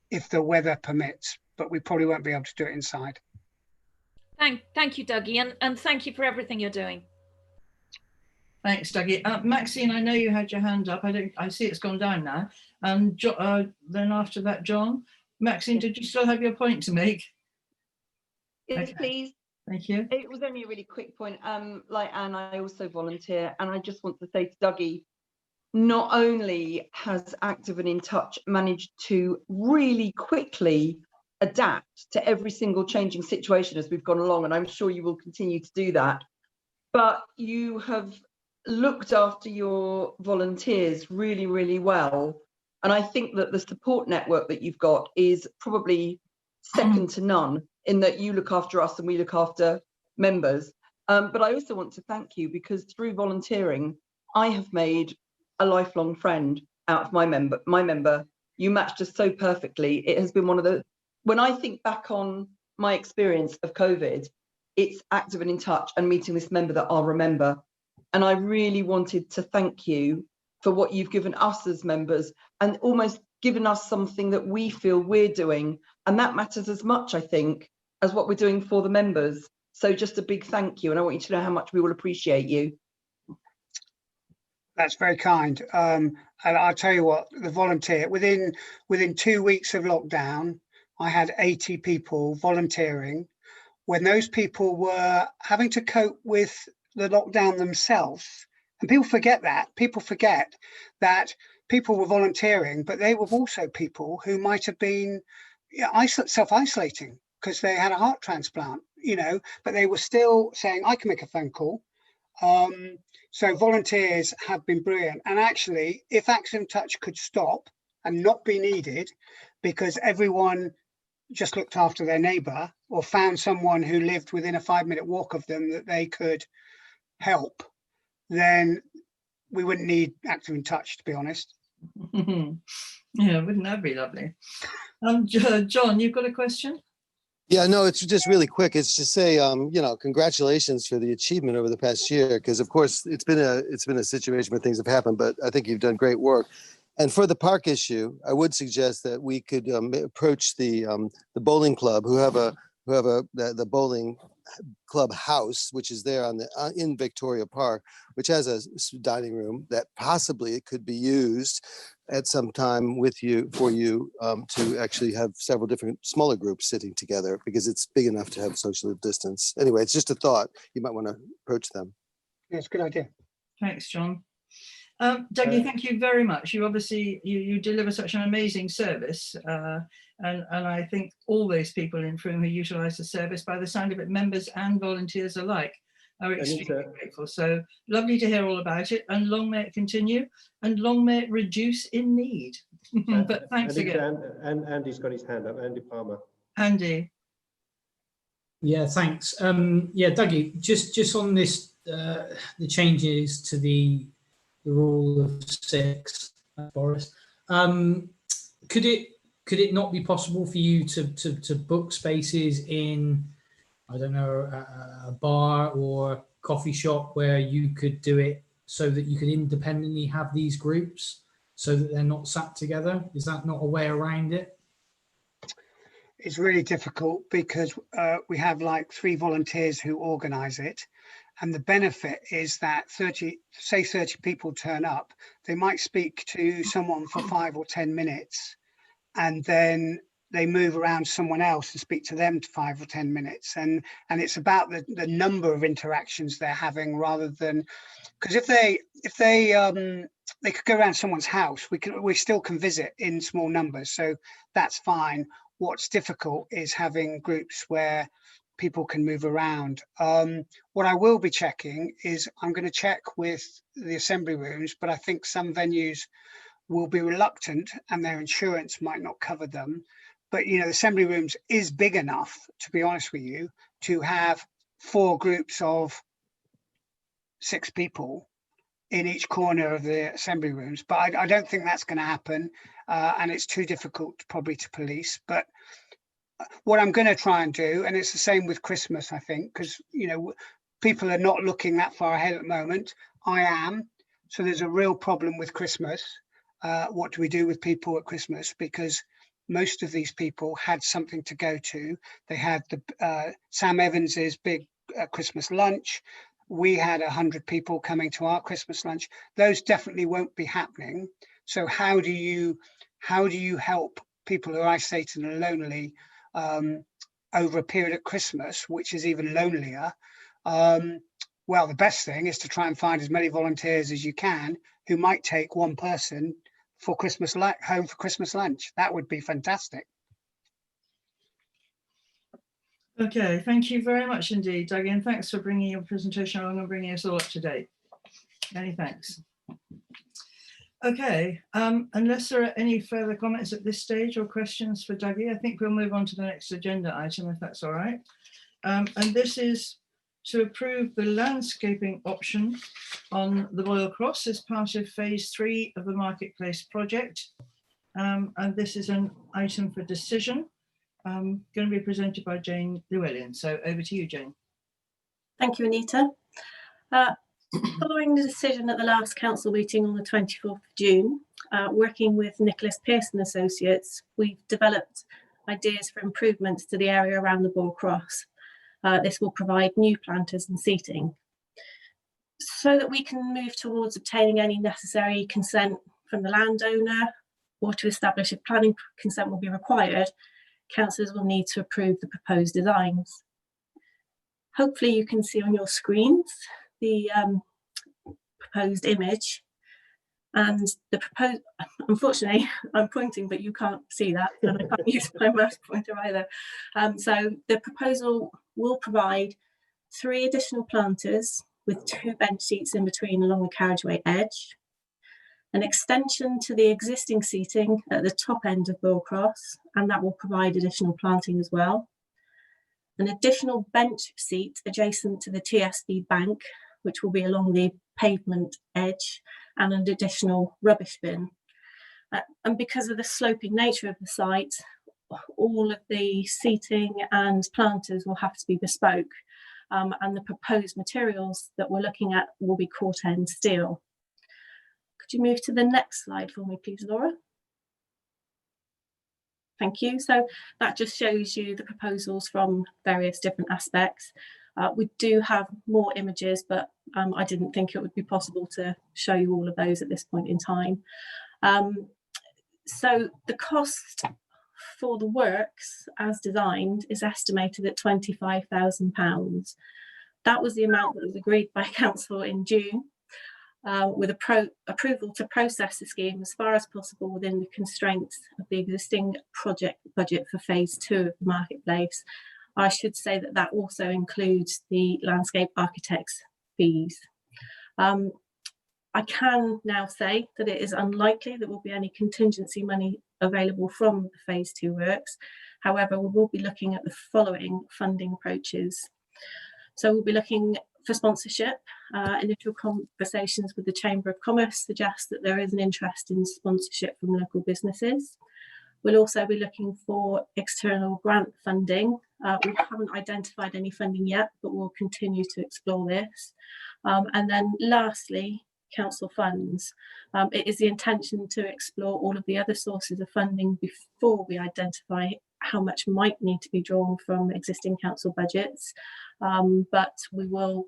if the weather permits, but we probably won't be able to do it inside. Thank you, Dougie, and thank you for everything you're doing. Thanks, Dougie. Maxine, I know you had your hand up. I see it's gone down now. And then after that, John. Maxine, did you still have your point to make? Yes, Okay. please. Thank you. It was only a really quick point. Like Anne, I also volunteer, and I just want to say to Dougie, not only has Active and In Touch managed to really quickly adapt to every single changing situation as we've gone along, and I'm sure you will continue to do that, but you have looked after your volunteers really, really well. And I think that the support network that you've got is probably second to none in that you look after us and we look after members. But I also want to thank you because through volunteering, I have made a lifelong friend out of my member. You matched us so perfectly. It has been one of the, when I think back on my experience of COVID, it's active and in touch and meeting this member that I'll remember. And I really wanted to thank you for what you've given us as members and almost given us something that we feel we're doing. And that matters as much, I think, as what we're doing for the members. So just a big thank you. And I want you to know how much we will appreciate you. That's very kind. And I'll tell you what, the volunteer, within 2 weeks of lockdown, I had 80 people volunteering when those people were having to cope with the lockdown themselves. And people forget that. People forget that people were volunteering, but they were also people who might have been self-isolating because they had a heart transplant, you know, but they were still saying, I can make a phone call. So volunteers have been brilliant. And actually, if Active in Touch could stop and not be needed because everyone just looked after their neighbour or found someone who lived within a 5-minute walk of them that they could help, then we wouldn't need Active in Touch, to be honest. Yeah, wouldn't that be lovely? John, you've got a question? Yeah, no, it's just really quick. It's to say, you know, congratulations for the achievement over the past year, because of course it's been a situation where things have happened, but I think you've done great work. And for the park issue, I would suggest that we could approach the bowling club, who have the bowling club house, which is there in Victoria Park, which has a dining room that possibly it could be used at some time for you to actually have several different smaller groups sitting together, because it's big enough to have social distance. Anyway, it's just a thought. You might want to approach them. Yeah, it's a good idea. Thanks, John. Dougie, thank you very much. You obviously you deliver such an amazing service, and I think all those people in Frome who utilise the service, by the sound of it, members and volunteers alike, are extremely grateful. So lovely to hear all about it, and long may it continue, and long may it reduce in need. But thanks again. And Andy's got his hand up. Andy Palmer. Andy. Yeah, thanks. Yeah, Dougie, just on this, the changes to the rule of 6, Boris. Could it not be possible for you to book spaces in, I don't know, a bar or coffee shop where you could do it so that you could independently have these groups so that they're not sat together? Is that not a way around it? It's really difficult because we have like 3 volunteers who organise it. And the benefit is that 30 people turn up, they might speak to someone for 5 or 10 minutes, and then they move around someone else and speak to them for 5 or 10 minutes. And it's about the number of interactions they're having, rather than, because if they could go around someone's house, we still can visit in small numbers. So that's fine. What's difficult is having groups where people can move around. What I will be checking is I'm going to check with the assembly rooms, but I think some venues will be reluctant and their insurance might not cover them. But you know, the assembly rooms is big enough, to be honest with you, to have 4 groups of 6 people in each corner of the assembly rooms. But I don't think that's going to happen, and it's too difficult probably to police. But what I'm going to try and do, and it's the same with Christmas, I think, because you know people are not looking that far ahead at the moment. I am, so there's a real problem with Christmas. What do we do with people at Christmas? Because most of these people had something to go to. They had the Sam Evans's big Christmas lunch. We had 100 people coming to our Christmas lunch. Those definitely won't be happening. So how do you help people who are isolated and lonely over a period at Christmas, which is even lonelier? Well, the best thing is to try and find as many volunteers as you can who might take one person for Christmas home for Christmas lunch. That would be fantastic. Okay, thank you very much indeed, Dougie, and thanks for bringing your presentation along and bringing us all up to date. Many thanks. Okay, unless there are any further comments at this stage or questions for Dougie, I think we'll move on to the next agenda item, if that's all right. And this is to approve the landscaping option on the Royal Cross as part of phase 3 of the Marketplace project. And this is an item for decision, going to be presented by Jane Llewellyn. So over to you, Jane. Thank you, Anita. Following the decision at the last council meeting on the 24th of June, working with Nicholas Pearson Associates, we've developed ideas for improvements to the area around the Ball Cross. This will provide new planters and seating. So that we can move towards obtaining any necessary consent from the landowner or to establish if planning consent will be required, councillors will need to approve the proposed designs. Hopefully you can see on your screens the proposed image, and the proposed, unfortunately I'm pointing but you can't see that and I can't use my mouse pointer either. So the proposal will provide 3 additional planters with 2 bench seats in between along the carriageway edge, an extension to the existing seating at the top end of Bull Cross, and that will provide additional planting as well, an additional bench seat adjacent to the TSB bank, which will be along the pavement edge, and an additional rubbish bin. And because of the sloping nature of the site, all of the seating and planters will have to be bespoke, and the proposed materials that we're looking at will be quarter-end steel. Could you move to the next slide for me, please, Laura? Thank you. So that just shows you the proposals from various different aspects. We do have more images, but I didn't think it would be possible to show you all of those at this point in time. So the cost for the works as designed is estimated at £25,000. That was the amount that was agreed by council in June, with approval to process the scheme as far as possible within the constraints of the existing project budget for phase 2 of the Marketplace. I should say that that also includes the landscape architect's fees. I can now say that it is unlikely there will be any contingency money available from the phase 2 works. However, we will be looking at the following funding approaches. So we'll be looking for sponsorship. Initial conversations with the Chamber of Commerce suggest that there is an interest in sponsorship from local businesses. We'll also be looking for external grant funding. We haven't identified any funding yet, but we'll continue to explore this. And then lastly, council funds. It is the intention to explore all of the other sources of funding before we identify how much might need to be drawn from existing council budgets. But we will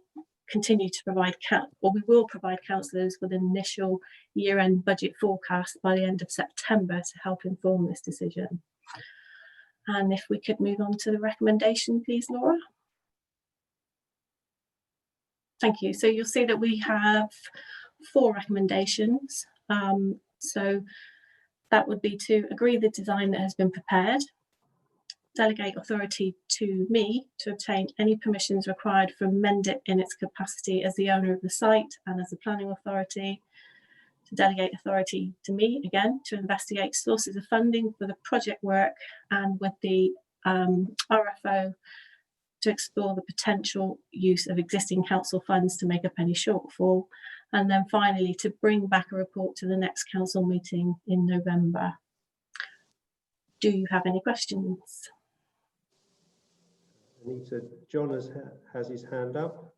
continue to provide, we will provide councillors with an initial year-end budget forecast by the end of September to help inform this decision. And if we could move on to the recommendation, please, Laura. Thank you. So you'll see that we have 4 recommendations. So that would be to agree the design that has been prepared, delegate authority to me to obtain any permissions required from Mendip in its capacity as the owner of the site and as the planning authority, to delegate authority to me again to investigate sources of funding for the project work, and with the RFO to explore the potential use of existing council funds to make up any shortfall, and then finally to bring back a report to the next council meeting in November. Do you have any questions? Anita, John has his hand up.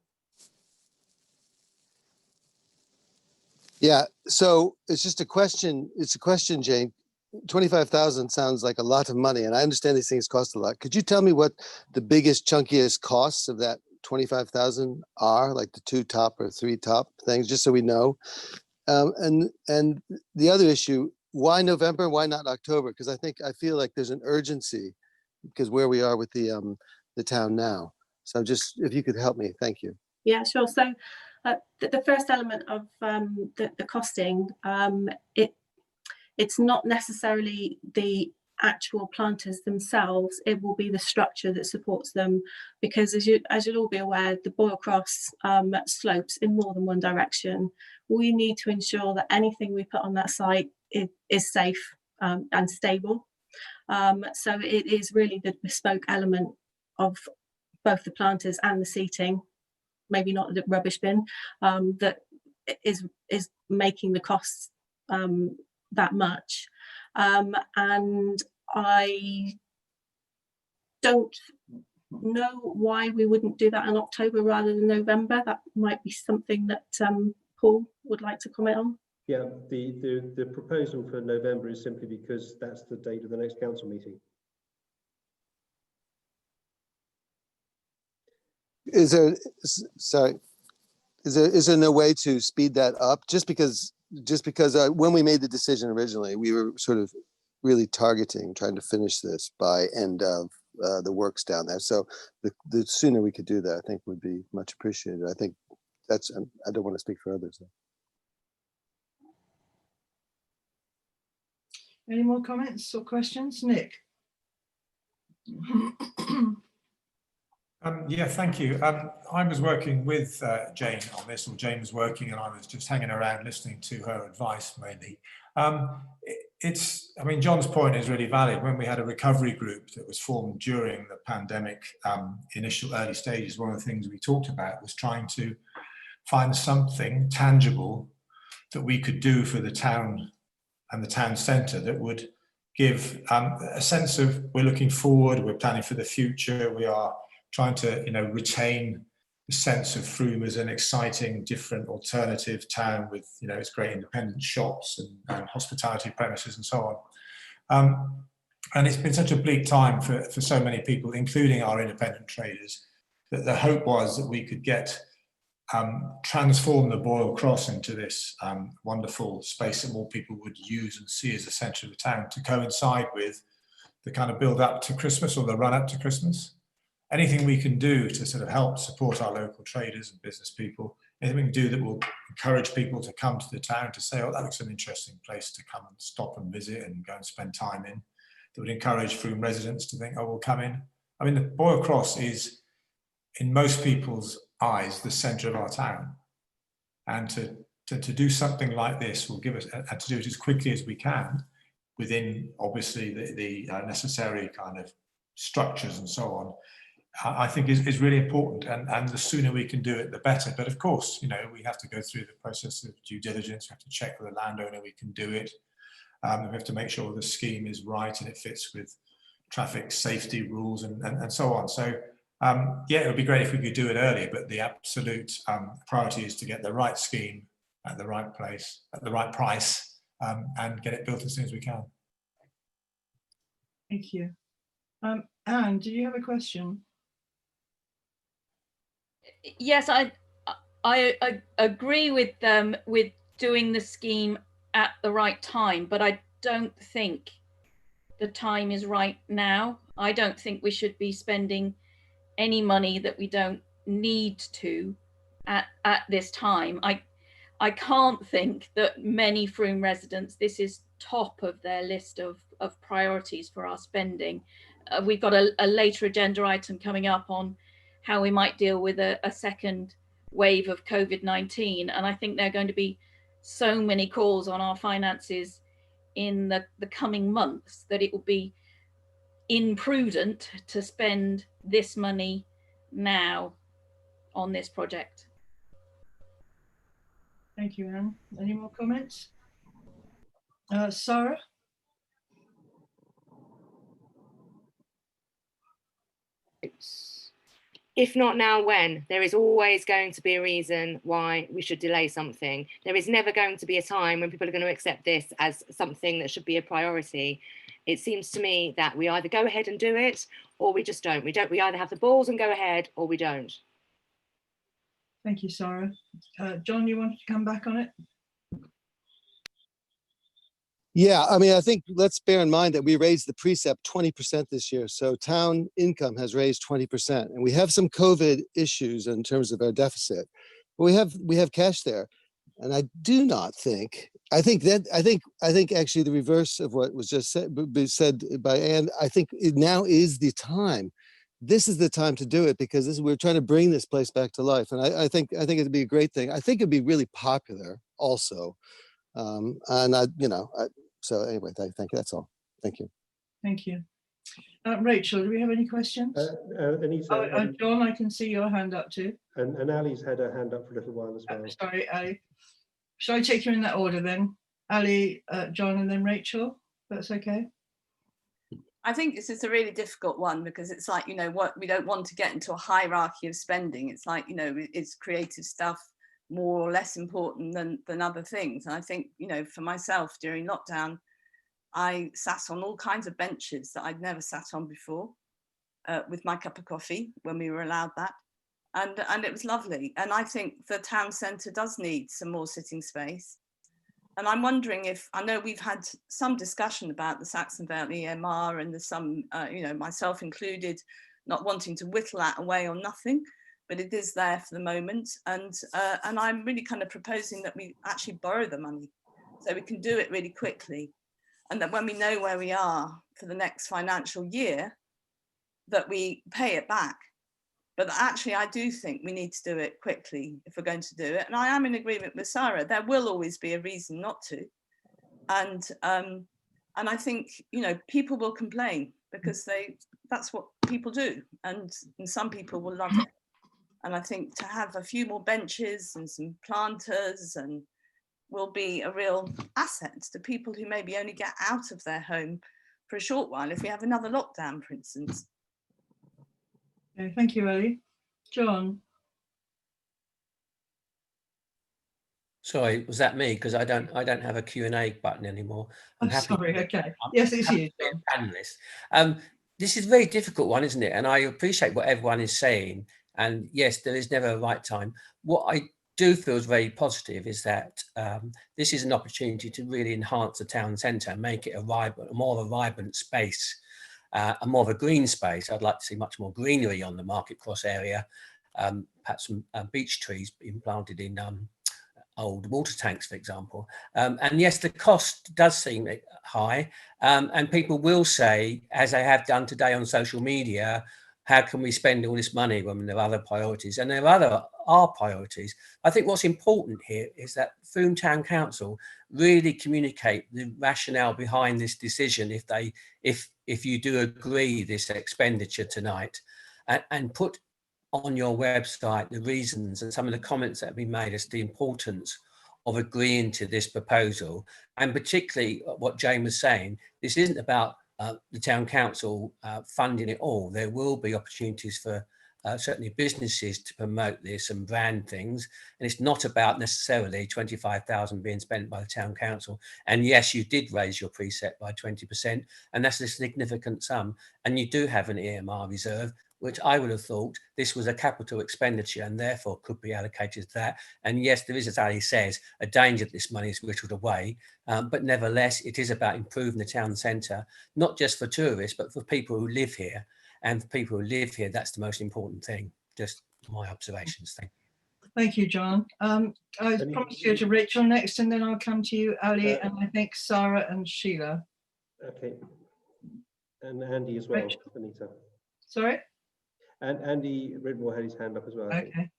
Yeah, so it's just a question. It's a question, Jane. 25,000 sounds like a lot of money, and I understand these things cost a lot. Could you tell me what the biggest, chunkiest costs of that 25,000 are, like the 2 top or 3 top things, just so we know? And the other issue, why November? Why not October? Because I feel like there's an urgency because where we are with the town now. So just if you could help me, thank you. Yeah, sure. So the first element of the costing, it's not necessarily the actual planters themselves, it will be the structure that supports them, because as you'll all be aware, the boil-cross slopes in more than one direction. We need to ensure that anything we put on that site is safe and stable. So it is really the bespoke element of both the planters and the seating, maybe not the rubbish bin, that is making the costs that much. And I don't know why we wouldn't do that in October rather than November. That might be something that Paul would like to comment on. Yeah, the proposal for November is simply because that's the date of the next council meeting. Is there, sorry, is there no way to speed that up? Just because when we made the decision originally, we were sort of really targeting trying to finish this by end of the works down there. So the sooner we could do that, I think would be much appreciated. I think that's, I don't want to speak for others, though. Any more comments or questions? Nick? Yeah, thank you. I was working with Jane on this, or Jane was working, and I was just hanging around listening to her advice mainly. I mean, John's point is really valid. When we had a recovery group that was formed during the pandemic initial early stages, one of the things we talked about was trying to find something tangible that we could do for the town and the town centre that would give a sense of we're looking forward, we're planning for the future, we are trying to, you know, retain the sense of Frome as an exciting, different, alternative town with, you know, its great independent shops and hospitality premises and so on. And it's been such a bleak time for so many people, including our independent traders, that the hope was that we could get transform the Boyle Cross into this wonderful space that more people would use and see as the centre of the town, to coincide with the kind of build up to Christmas, or the run up to Christmas. Anything we can do to sort of help support our local traders and business people, anything we can do that will encourage people to come to the town, to say, oh, that looks an interesting place to come and stop and visit and go and spend time in, that would encourage Frome residents to think, oh, we'll come in. I mean, the Boyle Cross is, in most people's eyes, the centre of our town. And to do something like this will give us, and to do it as quickly as we can, within obviously the necessary kind of structures and so on, I think is really important, and the sooner we can do it, the better. But of course, you know, we have to go through the process of due diligence. We have to check with the landowner we can do it. We have to make sure the scheme is right and it fits with traffic safety rules and so on. So yeah, it would be great if we could do it earlier, but the absolute priority is to get the right scheme at the right place, at the right price, and get it built as soon as we can. Thank you. Anne, do you have a question? Yes, I agree with doing the scheme at the right time, but I don't think the time is right now. I don't think we should be spending any money that we don't need to at this time. I can't think that many Frome residents, this is top of their list of priorities for our spending. We've got a later agenda item coming up on how we might deal with a second wave of COVID-19. And I think there are going to be so many calls on our finances in the coming months that it will be imprudent to spend this money now on this project. Thank you, Anne. Any more comments? Sarah? If not now, when? There is always going to be a reason why we should delay something. There is never going to be a time when people are going to accept this as something that should be a priority. It seems to me that we either go ahead and do it, or we just don't. We either have the balls and go ahead, or we don't. Thank you, Sarah. John, you wanted to come back on it? Yeah, I mean, I think let's bear in mind that we raised the precept 20% this year. So town income has raised 20%. And we have some COVID issues in terms of our deficit. But we have cash there. And I do not think, I think actually the reverse of what was just said by Anne. I think now is the time. This is the time to do it, because we're trying to bring this place back to life. And I think it'd be a great thing. I think it'd be really popular also. So anyway, thank you. That's all. Thank you. Thank you. Rachel, do we have any questions? Anita, John, I can see your hand up too. And Ali's had her hand up for a little while as well. Sorry, Ali. Shall I take you in that order then? Ali, John, and then Rachel. That's okay. I think this is a really difficult one, because it's like, what we don't want to get into a hierarchy of spending. It's like, is creative stuff more or less important than other things? And I think, for myself during lockdown, I sat on all kinds of benches that I'd never sat on before with my cup of coffee when we were allowed that. And it was lovely. And I think the town centre does need some more sitting space. And I'm wondering if, I know we've had some discussion about the Saxon Vale EMR, and there's some, myself included, not wanting to whittle that away on nothing, but it is there for the moment. And I'm really kind of proposing that we actually borrow the money so we can do it really quickly. And that when we know where we are for the next financial year, that we pay it back. But actually, I do think we need to do it quickly if we're going to do it. And I am in agreement with Sarah. There will always be a reason not to. And I think, people will complain, because that's what people do. And some people will love it. And I think to have a few more benches and some planters will be a real asset to people who maybe only get out of their home for a short while if we have another lockdown, for instance. Okay, thank you, Ellie. John. Sorry, was that me? Because I don't have a Q&A button anymore. I'm happy. Sorry. Okay. Yes, it's you, John. Panelist. This is a very difficult one, isn't it? And I appreciate what everyone is saying. And yes, there is never a right time. What I do feel is very positive is that this is an opportunity to really enhance the town centre and make it a more of a vibrant space. And more of a green space. I'd like to see much more greenery on the Market Cross area, perhaps some beech trees being planted in old water tanks, for example. And yes, the cost does seem high, and people will say, as they have done today on social media, how can we spend all this money when there are other priorities? And there are priorities. I think what's important here is that Frome Town Council really communicate the rationale behind this decision if you do agree this expenditure tonight, and put on your website the reasons and some of the comments that have been made as to the importance of agreeing to this proposal. And particularly what Jane was saying, this isn't about the town council funding it all. There will be opportunities for certainly businesses to promote this and brand things. And it's not about necessarily 25,000 being spent by the town council. And yes, you did raise your preset by 20%, and that's a significant sum. And you do have an EMR reserve, which I would have thought this was a capital expenditure and therefore could be allocated to that. And yes, there is, as Ali says, a danger that this money is whittled away. But nevertheless, it is about improving the town centre, not just for tourists, but for people who live here. And for people who live here, that's the most important thing. Just my observations. Thank you. Thank you, John. I promise you to Rachel next, and then I'll come to you, Ali, and I think Sarah and Sheila. Okay. And Andy as well, Anita. Sorry? And Andy Ridmore had his hand up as well. Okay.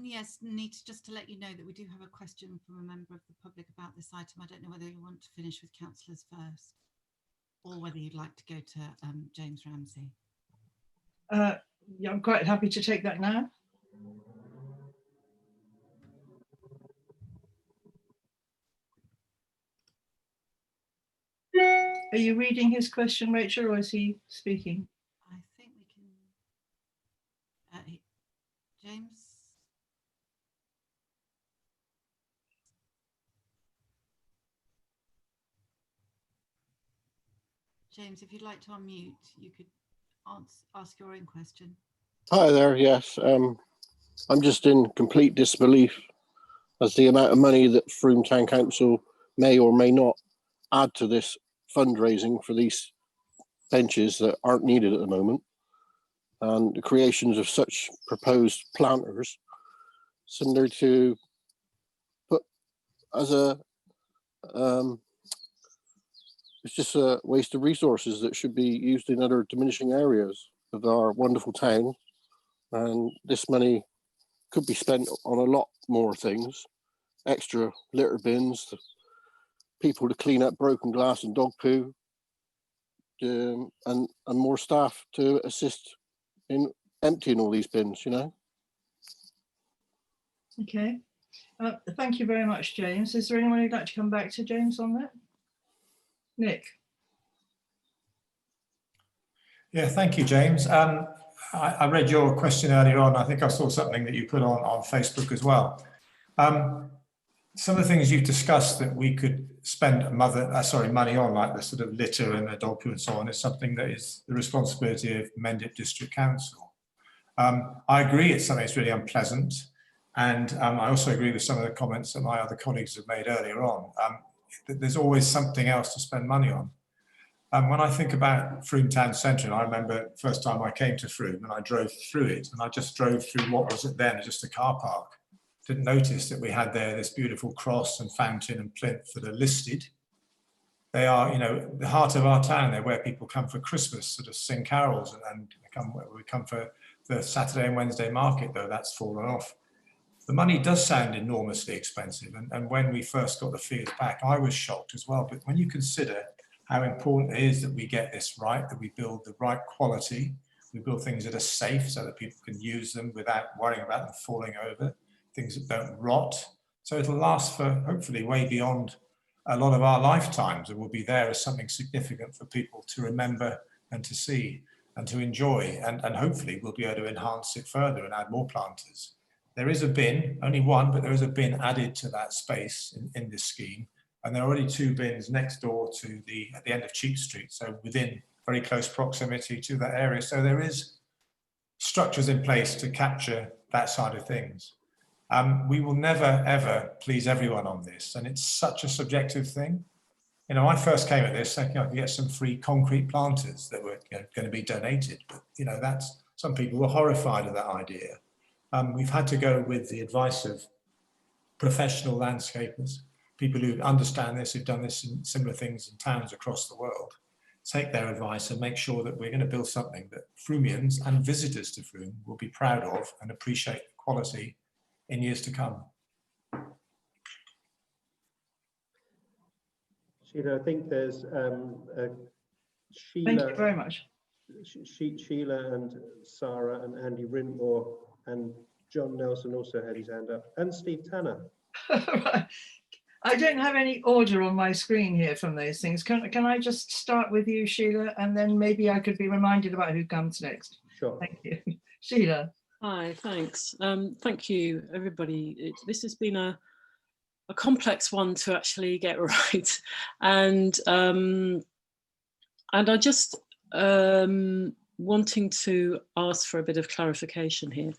Yes, Anita, just to let you know that we do have a question from a member of the public about this item. I don't know whether you want to finish with councillors first, or whether you'd like to go to James Ramsey. Yeah, I'm quite happy to take that now. Are you reading his question, Rachel, or is he speaking? I think we can. James? James, if you'd like to unmute, you could ask your own question. Hi there, yes. I'm just in complete disbelief as the amount of money that Frome Town Council may or may not add to this fundraising for these benches that aren't needed at the moment, and the creations of such proposed planters, similar to as a it's just a waste of resources that should be used in other diminishing areas of our wonderful town. And this money could be spent on a lot more things, extra litter bins, people to clean up broken glass and dog poo, and more staff to assist in emptying all these bins, you know. Okay. Thank you very much, James. Is there anyone who'd like to come back to James on that? Nick. Yeah, thank you, James. I read your question earlier on. I think I saw something that you put on Facebook as well. Some of the things you've discussed that we could spend money on, like the sort of litter and the dog poo and so on, is something that is the responsibility of Mendip District Council. I agree it's something that's really unpleasant. And I also agree with some of the comments that my other colleagues have made earlier on. That there's always something else to spend money on. When I think about Frome Town Centre, and I remember the first time I came to Frome and I drove through it, and I just drove through what was then just a car park. Didn't notice that we had there this beautiful cross and fountain and plinth that are listed. They are, you know, the heart of our town. They're where people come for Christmas, sort of sing carols, and we come for the Saturday and Wednesday market, though that's fallen off. The money does sound enormously expensive, and when we first got the figures back, I was shocked as well. But when you consider how important it is that we get this right, that we build the right quality, we build things that are safe so that people can use them without worrying about them falling over, things that don't rot. So it'll last for hopefully way beyond a lot of our lifetimes, and will be there as something significant for people to remember and to see and to enjoy, and hopefully we'll be able to enhance it further and add more planters. There is a bin, only one, but there is a bin added to that space in this scheme. And there are already 2 bins next door to at the end of Cheap Street, so within very close proximity to that area. So there is structures in place to capture that side of things. We will never, ever please everyone on this. And it's such a subjective thing. You know, I first came at this thinking I could get some free concrete planters that were going to be donated. But, you know, some people were horrified at that idea. We've had to go with the advice of professional landscapers, people who understand this, who've done this in similar things in towns across the world, take their advice and make sure that we're going to build something that Fromians and visitors to Frome will be proud of and appreciate the quality in years to come. Sheila, I think there's Sheila. Thank you very much. Sheila and Sarah and Andy Rinmore and John Nelson also had his hand up, and Steve Tanner. I don't have any order on my screen here from those things. Can I just start with you, Sheila, and then maybe I could be reminded about who comes next? Sure. Thank you. Sheila. Hi, thanks. Thank you, everybody. This has been a complex one to actually get right. And I just wanting to ask for a bit of clarification here.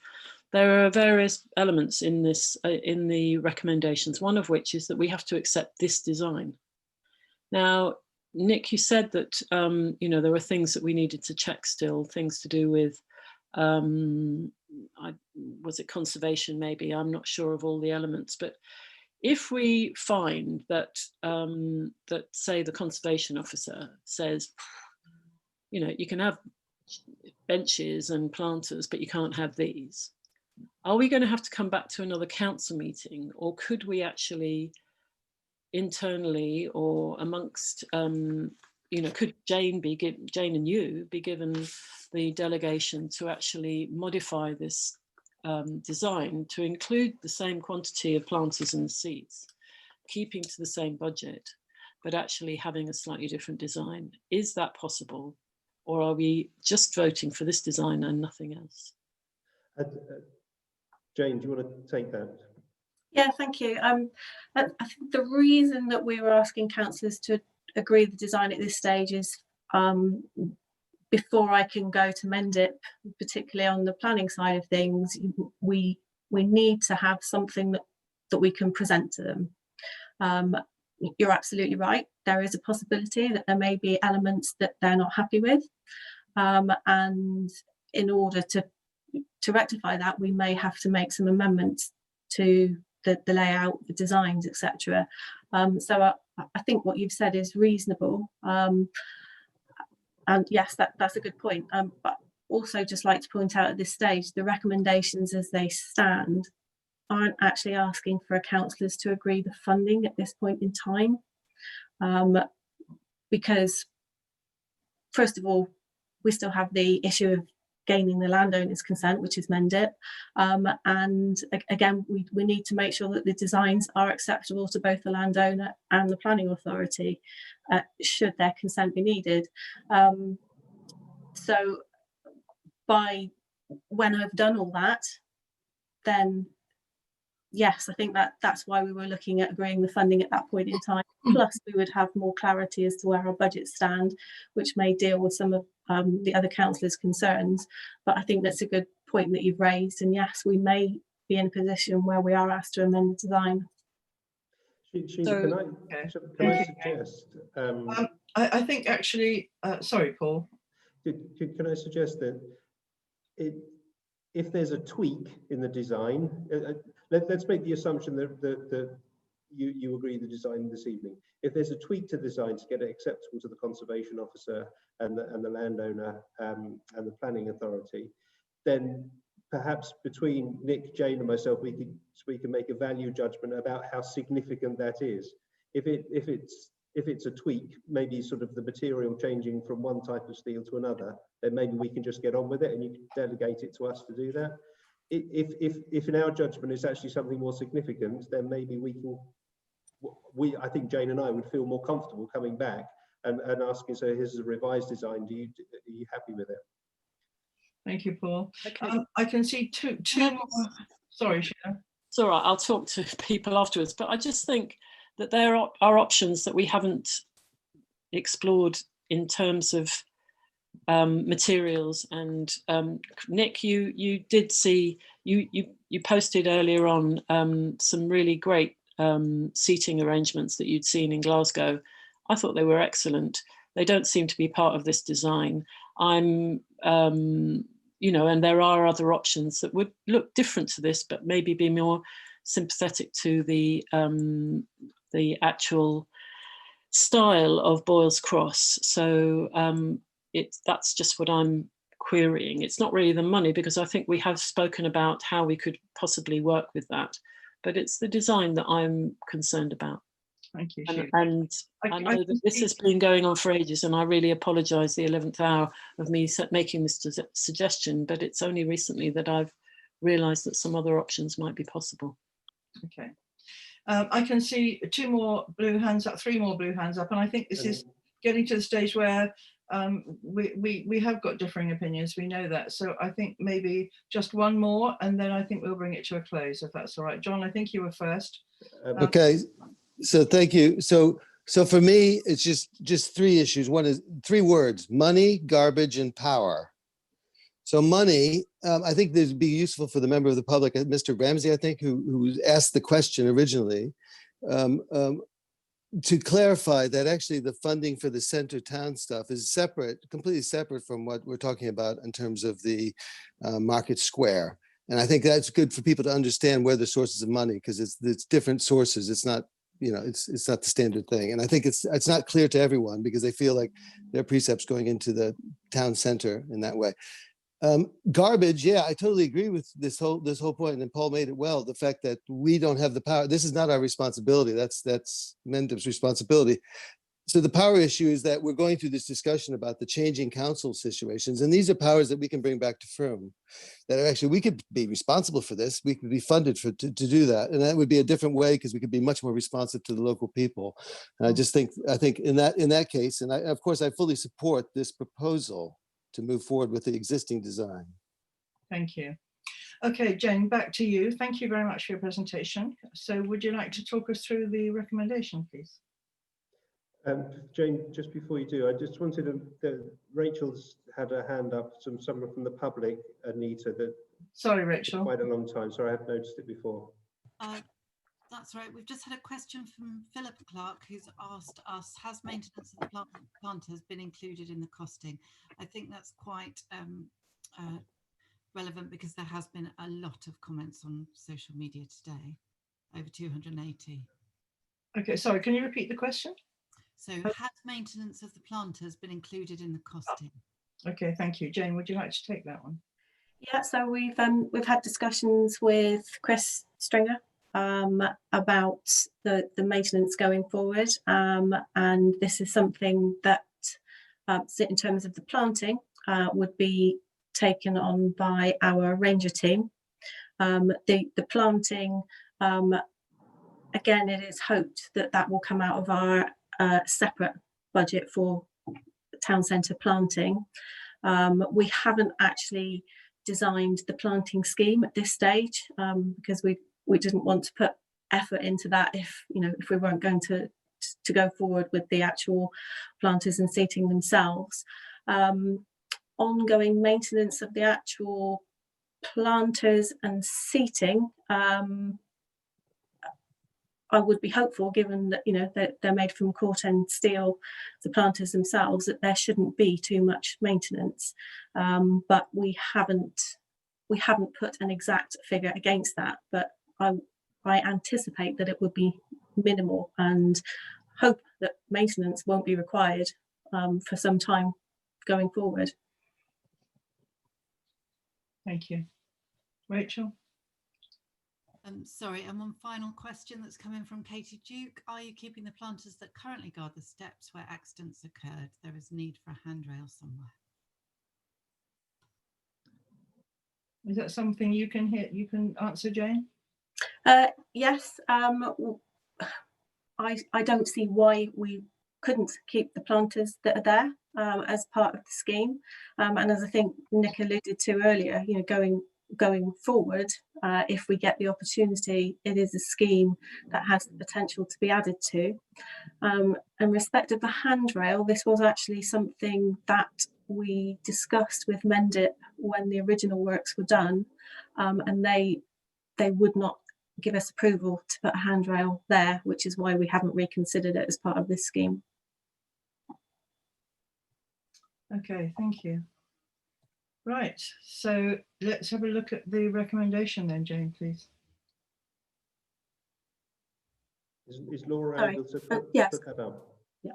There are various elements in this, in the recommendations, one of which is that we have to accept this design. Now, Nick, you said that, you know, there were things that we needed to check still, things to do with, was it conservation maybe? I'm not sure of all the elements, but if we find that, that say the conservation officer says, you know, you can have benches and planters, but you can't have these. Are we going to have to come back to another council meeting, or could we actually internally or amongst, you know, could Jane and you be given the delegation to actually modify this design to include the same quantity of planters and seeds, keeping to the same budget, but actually having a slightly different design? Is that possible, or are we just voting for this design and nothing else? Jane, do you want to take that? Yeah, thank you. I think the reason that we were asking councillors to agree the design at this stage is before I can go to Mendip, particularly on the planning side of things, we need to have something that we can present to them. You're absolutely right. There is a possibility that there may be elements that they're not happy with, and in order to rectify that, we may have to make some amendments to the layout, the designs, etc. So I think what you've said is reasonable. And yes, that's a good point. But also just like to point out at this stage, the recommendations as they stand aren't actually asking for councillors to agree the funding at this point in time. Because first of all, we still have the issue of gaining the landowner's consent, which is MENDIP. And again, we need to make sure that the designs are acceptable to both the landowner and the planning authority, should their consent be needed. So when I've done all that, then yes, I think that's why we were looking at agreeing the funding at that point in time. Plus, we would have more clarity as to where our budgets stand, which may deal with some of the other councillors' concerns. But I think that's a good point that you've raised. And yes, we may be in a position where we are asked to amend the design. Sheila, can I suggest? I think actually, sorry, Paul. Can I suggest that if there's a tweak in the design, let's make the assumption that you agree the design this evening. If there's a tweak to design to get it acceptable to the conservation officer and the landowner and the planning authority, then perhaps between Nick, Jane, and myself, we can make a value judgment about how significant that is. If it's a tweak, maybe sort of the material changing from one type of steel to another, then maybe we can just get on with it and you can delegate it to us to do that. If in our judgment it's actually something more significant, then maybe I think Jane and I would feel more comfortable coming back and asking, so here's a revised design, are you happy with it? Thank you, Paul. Okay. I can see two more. Sorry, Sheila. It's all right, I'll talk to people afterwards, but I just think that there are options that we haven't explored in terms of materials. And Nick, you did see, you posted earlier on some really great seating arrangements that you'd seen in Glasgow. I thought they were excellent. They don't seem to be part of this design. You know, and there are other options that would look different to this, but maybe be more sympathetic to the actual style of Boyle's Cross. So that's just what I'm querying. It's not really the money, because I think we have spoken about how we could possibly work with that, but it's the design that I'm concerned about. Thank you. And I know that this has been going on for ages, and I really apologise the 11th hour of me making this suggestion, but it's only recently that I've realised that some other options might be possible. Okay. I can see three more blue hands up, and I think this is getting to the stage where we have got differing opinions, we know that. So I think maybe just one more, and then I think we'll bring it to a close, if that's all right. John, I think you were first. Okay, so thank you. So for me, it's just three issues. One is three words: money, garbage, and power. So money, I think this would be useful for the member of the public, Mr. Ramsey, I think, who asked the question originally, to clarify that actually the funding for the center town stuff is separate, completely separate from what we're talking about in terms of the market square. And I think that's good for people to understand where the sources of money, because it's different sources. It's not, you know, it's not the standard thing. And I think it's not clear to everyone because they feel like their precepts going into the town center in that way. Garbage, yeah, I totally agree with this whole point, and Paul made it well. The fact that we don't have the power. This is not our responsibility. That's MENDIP's responsibility. So the power issue is that we're going through this discussion about the changing council situations, and these are powers that we can bring back to Frome. That are actually, we could be responsible for this. We could be funded to do that, and that would be a different way because we could be much more responsive to the local people. And I think in that case, and of course I fully support this proposal to move forward with the existing design. Thank you. Okay, Jane, back to you. Thank you very much for your presentation. So would you like to talk us through the recommendation, please? Jane, just before you do, I just wanted to, Rachel's had a hand up, someone from the public, Anita, that. Sorry, Rachel. Quite a long time, sorry, I hadn't noticed it before. That's right. We've just had a question from Philip Clark, who's asked us, has maintenance of the planters been included in the costing? I think that's quite relevant because there has been a lot of comments on social media today. over 280. Okay, sorry, can you repeat the question? So has maintenance of the planters been included in the costing? Okay, thank you. Jane, would you like to take that one? Yeah, so we've had discussions with Chris Stringer about the maintenance going forward, and this is something that in terms of the planting would be taken on by our ranger team. The planting, again, it is hoped that that will come out of our separate budget for town centre planting. We haven't actually designed the planting scheme at this stage because we didn't want to put effort into that if we weren't going to go forward with the actual planters and seating themselves. Ongoing maintenance of the actual planters and seating, I would be hopeful, given that that they're made from Corten steel, the planters themselves, that there shouldn't be too much maintenance. But we haven't put an exact figure against that. But I anticipate that it would be minimal, and hope that maintenance won't be required for some time going forward. Thank you. Rachel? Sorry, and one final question that's coming from Katie Duke. Are you keeping the planters that currently guard the steps where accidents occurred? There is need for a handrail somewhere. Is that something you can answer, Jane? Yes. I don't see why we couldn't keep the planters that are there as part of the scheme. And as I think Nick alluded to earlier, going forward, if we get the opportunity, it is a scheme that has the potential to be added to. In respect of the handrail, this was actually something that we discussed with Mendip when the original works were done, and they would not give us approval to put a handrail there, which is why we haven't reconsidered it as part of this scheme. Okay, thank you. Right, so let's have a look at the recommendation then, Jane, please. Is Laura able to put that up? Yeah.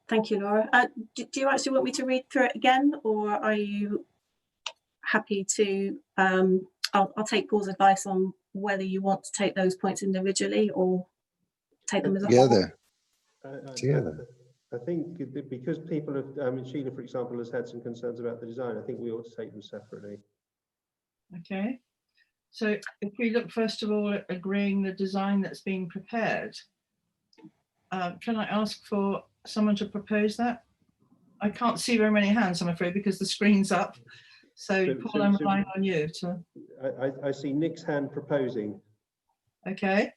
Thank you, Laura. Do you actually want me to read through it again, or are you happy to? I'll take Paul's advice on whether you want to take those points individually or take them as a whole. Together. I think because people have, Sheila, for example, has had some concerns about the design. I think we ought to take them separately. Okay, so if we look first of all at agreeing the design that's being prepared, can I ask for someone to propose that? I can't see very many hands, I'm afraid, because the screen's up. So Paul, I'm relying on you to. I see Nick's hand proposing. Okay,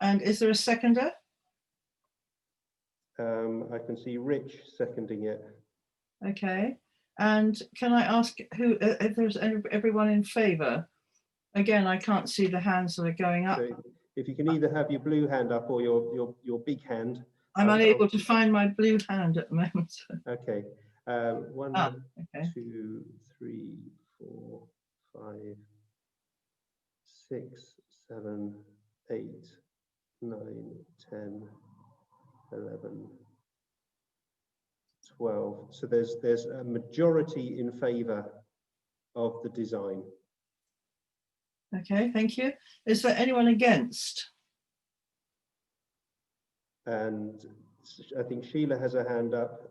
and is there a seconder? I can see Rich seconding it. Okay, and can I ask who, if there's everyone in favour? Again, I can't see the hands that are going up. So if you can either have your blue hand up or your big hand. I'm unable to find my blue hand at the moment. Okay. 1, 2, 3, 4, 5, 6, 7, 8, 9, 10, 11, 12. So there's a majority in favour of the design. Okay, thank you. Is there anyone against? And I think Sheila has her hand up.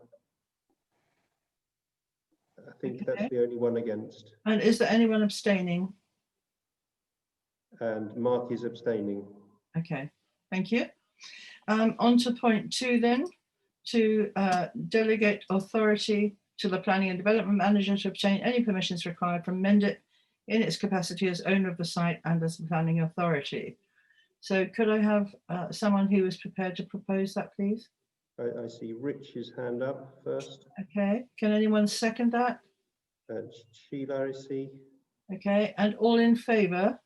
I think that's the only one against. And is there anyone abstaining? And Mark is abstaining. Okay, thank you. On to point 2 then, to delegate authority to the Planning and Development Manager to obtain any permissions required from Mendip in its capacity as owner of the site and as the planning authority. So could I have someone who is prepared to propose that, please? I see Rich's hand up first. Okay, can anyone second that? Sheila, I see. Okay, and all in favour?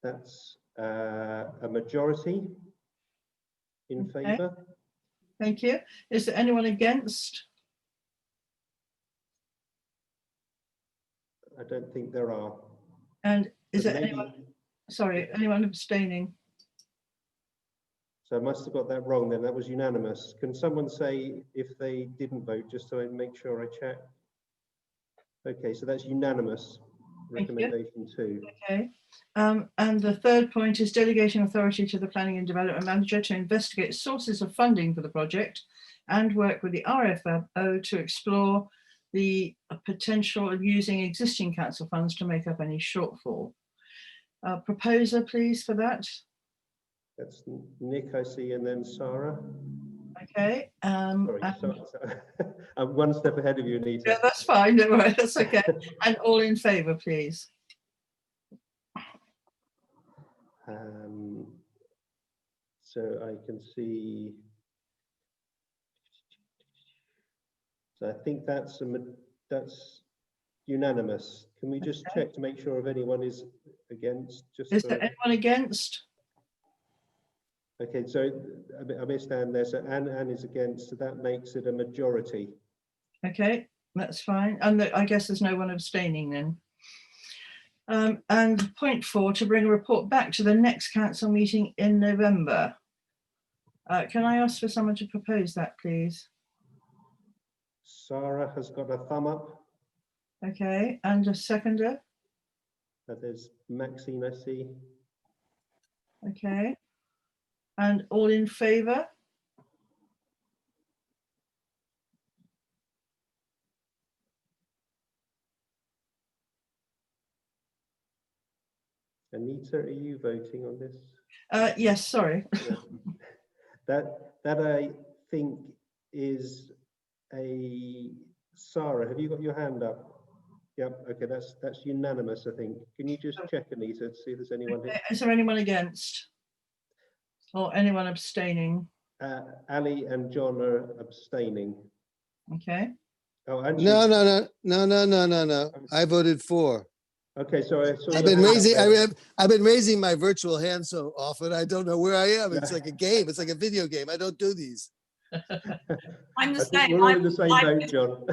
That's a majority in favour. Thank you. Is there anyone against? I don't think there are. And is But there maybe- anyone, sorry, anyone abstaining? So I must have got that wrong then. That was unanimous. Can someone say if they didn't vote, just so I make sure I check? Okay, so that's unanimous. Thank you. Recommendation 2. Okay. And the third point is delegating authority to the Planning and Development Manager to investigate sources of funding for the project and work with the RFO to explore the potential of using existing council funds to make up any shortfall. Proposer, please, for that. That's Nick, I see, and then Sarah. Okay. Sorry, sorry. I'm one step ahead of you, Anita. Yeah, that's fine. Don't worry, that's okay. And all in favour, please. So I can see. So I think that's unanimous. Can we just check to make sure if anyone is against? Just Is there anyone against? Okay, so I missed Anne there. So Anne is against, so that makes it a majority. Okay, that's fine. And I guess there's no one abstaining then. And point 4, to bring a report back to the next council meeting in November. Can I ask for someone to propose that, please? Sarah has got a thumb up. Okay, and a seconder? There's Maxine, I see. Okay. And all in favour? Anita, are you voting on this? Yes, sorry. Yeah. That I think is a Sarah. Have you got your hand up? Yep. Okay, that's unanimous, I think. Can you just check, Anita, to see if there's anyone here? Is there anyone against? Or anyone abstaining? Ali and John are abstaining. Okay. Oh, and No. I voted for. Okay, so I've been raising my virtual hand so often. I don't know where I am. It's like a game. It's like a video game. I don't do these. I'm the I think same. we're all in the same boat, John.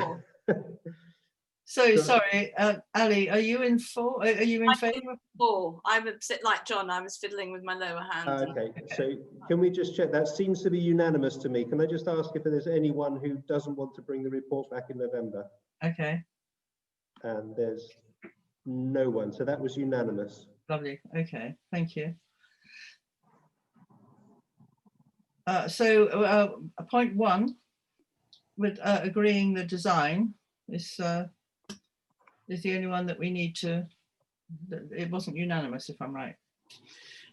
So sorry, Ali, are you in for? Are you in favour? For. I'm like John. I was fiddling with my lower hand. Okay, so can we just check? That seems to be unanimous to me. Can I just ask if there's anyone who doesn't want to bring the report back in November? Okay. And there's no one, so that was unanimous. Lovely. Okay, thank you. Point 1, with agreeing the design, is the only one that we need to. It wasn't unanimous, if I'm right.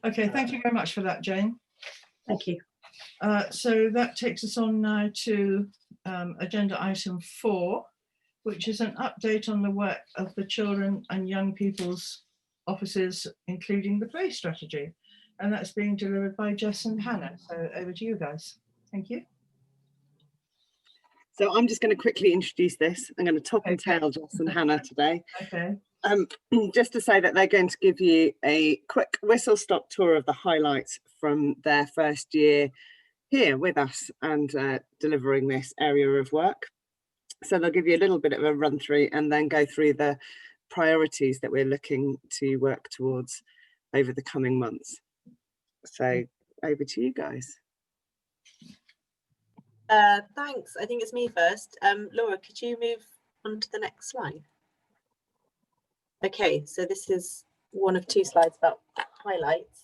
Okay, thank you very much for that, Jane. Thank you. So that takes us on now to agenda item 4, which is an update on the work of the children and young people's offices, including the play strategy. And that's being delivered by Jess and Hannah. So over to you guys. Thank you. So I'm just going to quickly introduce this. I'm going to top and tail Jess and Hannah today. Okay. Just to say that they're going to give you a quick whistle-stop tour of the highlights from their first year here with us and delivering this area of work. So they'll give you a little bit of a run through and then go through the priorities that we're looking to work towards over the coming months. So over to you guys. Thanks. I think it's me first. Laura, could you move on to the next slide? Okay, so this is one of 2 slides about highlights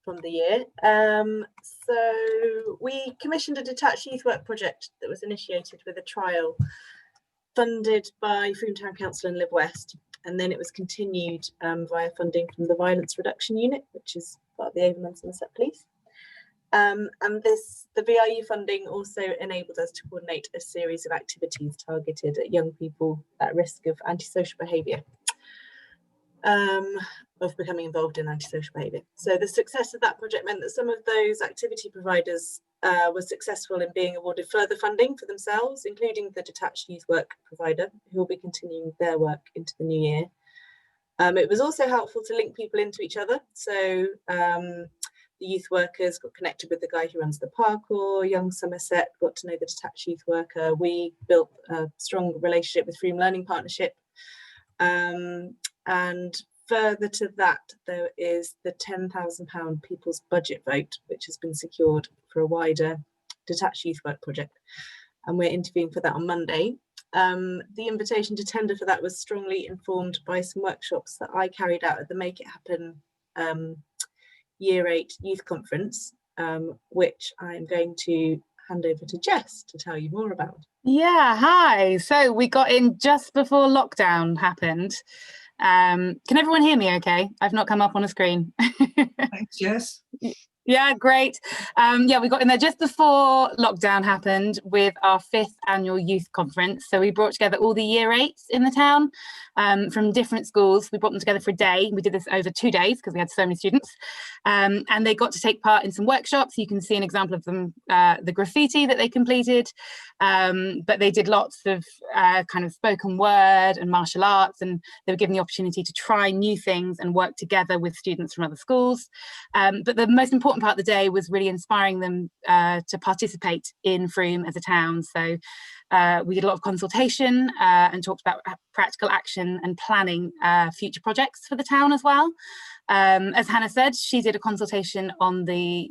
from the year. So we commissioned a detached youth work project that was initiated with a trial funded by Frome Town Council and Live West, and then it was continued via funding from the Violence Reduction Unit, which is part of the Avon and Somerset Police. And the VRU funding also enabled us to coordinate a series of activities targeted at young people at risk of antisocial behaviour. of becoming involved in antisocial behaviour. So the success of that project meant that some of those activity providers were successful in being awarded further funding for themselves, including the detached youth work provider, who will be continuing their work into the new year. It was also helpful to link people into each other. So the youth workers got connected with the guy who runs the parkour, Young Somerset got to know the detached youth worker. We built a strong relationship with Frome Learning Partnership. And further to that, there is the £10,000 People's Budget vote, which has been secured for a wider detached youth work project. And we're interviewing for that on Monday. The invitation to tender for that was strongly informed by some workshops that I carried out at the Make It Happen Year 8 Youth Conference, which I'm going to hand over to Jess to tell you more about. Yeah, hi. So we got in just before lockdown happened. Can everyone hear me okay? I've not come up on a screen. Thanks, Jess. Yeah, great. Yeah, we got in there just before lockdown happened with our 5th annual youth conference. So we brought together all the year 8s in the town from different schools. We brought them together for a day. We did this over 2 days because we had so many students. And they got to take part in some workshops. You can see an example of them, the graffiti that they completed. But they did lots of kind of spoken word and martial arts, and they were given the opportunity to try new things and work together with students from other schools. But the most important part of the day was really inspiring them to participate in Frome as a town. So we did a lot of consultation and talked about practical action and planning future projects for the town as well. As Hannah said, she did a consultation on the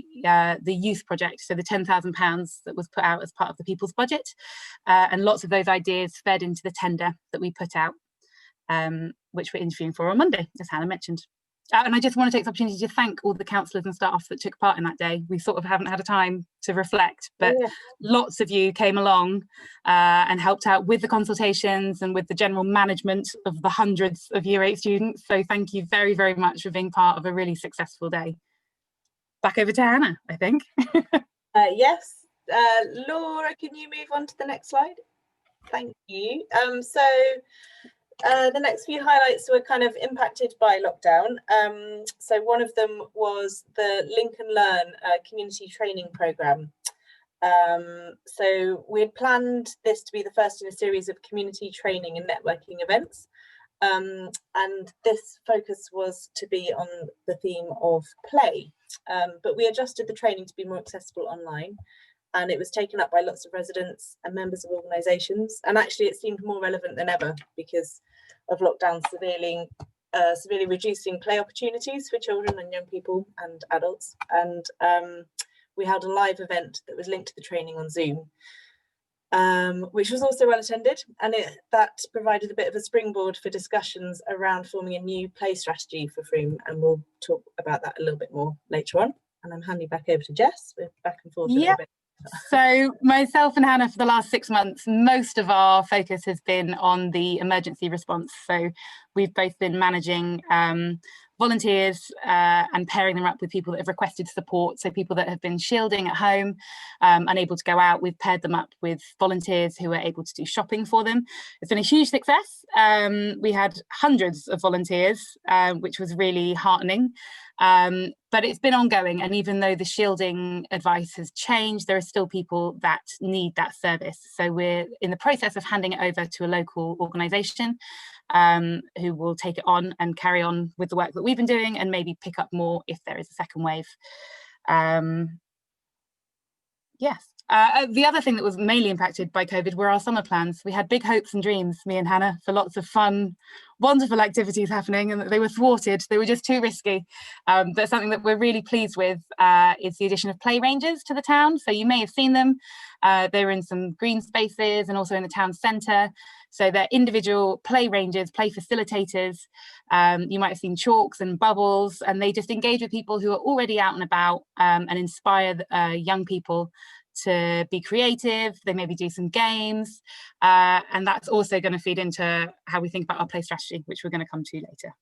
youth project, so the £10,000 that was put out as part of the People's Budget, and lots of those ideas fed into the tender that we put out, which we're interviewing for on Monday, as Hannah mentioned. And I just want to take this opportunity to thank all the councillors and staff that took part in that day. We sort of haven't had a time to reflect, but lots of you came along and helped out with the consultations and with the general management of the hundreds of Year 8 students. So thank you very, very much for being part of a really successful day. Back over to Hannah, I think. Yes, Laura, can you move on to the next slide? Thank you. The next few highlights were kind of impacted by lockdown. So one of them was the Link and Learn community training programme. So we had planned this to be the first in a series of community training and networking events. And this focus was to be on the theme of play. But we adjusted the training to be more accessible online. And it was taken up by lots of residents and members of organisations. And actually it seemed more relevant than ever because of lockdown severely reducing play opportunities for children and young people and adults. And we held a live event that was linked to the training on Zoom, which was also well attended. And that provided a bit of a springboard for discussions around forming a new play strategy for Frome. And we'll talk about that a little bit more later on. And I'm handing back over to Jess. We're back and forth a little bit. So myself and Hannah, for the last 6 months, most of our focus has been on the emergency response. So we've both been managing volunteers and pairing them up with people that have requested support. So people that have been shielding at home, unable to go out, we've paired them up with volunteers who are able to do shopping for them. It's been a huge success. We had hundreds of volunteers, which was really heartening. But it's been ongoing, and even though the shielding advice has changed, there are still people that need that service. So we're in the process of handing it over to a local organisation who will take it on and carry on with the work that we've been doing and maybe pick up more if there is a second wave. Yes. The other thing that was mainly impacted by COVID were our summer plans. We had big hopes and dreams, me and Hannah, for lots of fun, wonderful activities happening, and they were thwarted. They were just too risky. But something that we're really pleased with is the addition of play ranges to the town. So you may have seen them. They were in some green spaces and also in the town centre. So they're individual play ranges, play facilitators. You might have seen chalks and bubbles, and they just engage with people who are already out and about and inspire young people to be creative. They maybe do some games, and that's also going to feed into how we think about our play strategy, which we're going to come to later.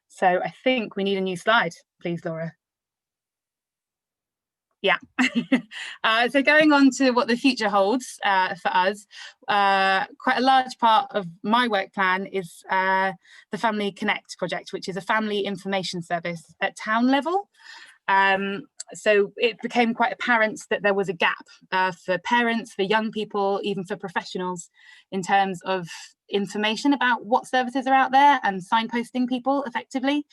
So I think we need a new slide, please, Laura. Yeah. So going on to what the future holds for us, quite a large part of my work plan is the Family Connect project, which is a family information service at town level. So it became quite apparent that there was a gap for parents, for young people, even for professionals, in terms of information about what services are out there and signposting people effectively.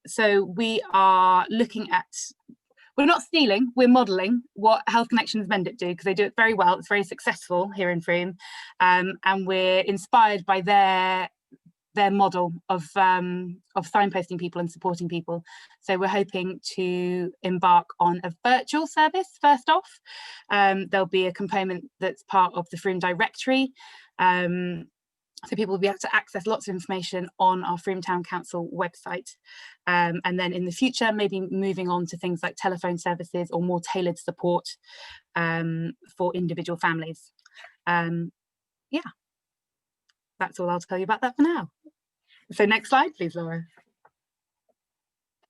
So we are looking at, we're not stealing, we're modelling what Health Connections Mendip do, because they do it very well. It's very successful here in Frome, and we're inspired by their model of signposting people and supporting people. So we're hoping to embark on a virtual service first off. There'll be a component that's part of the Frome directory. So people will be able to access lots of information on our Frome Town Council website. And then in the future, maybe moving on to things like telephone services or more tailored support for individual families. Yeah, that's all I'll tell you about that for now. So next slide, please, Laura.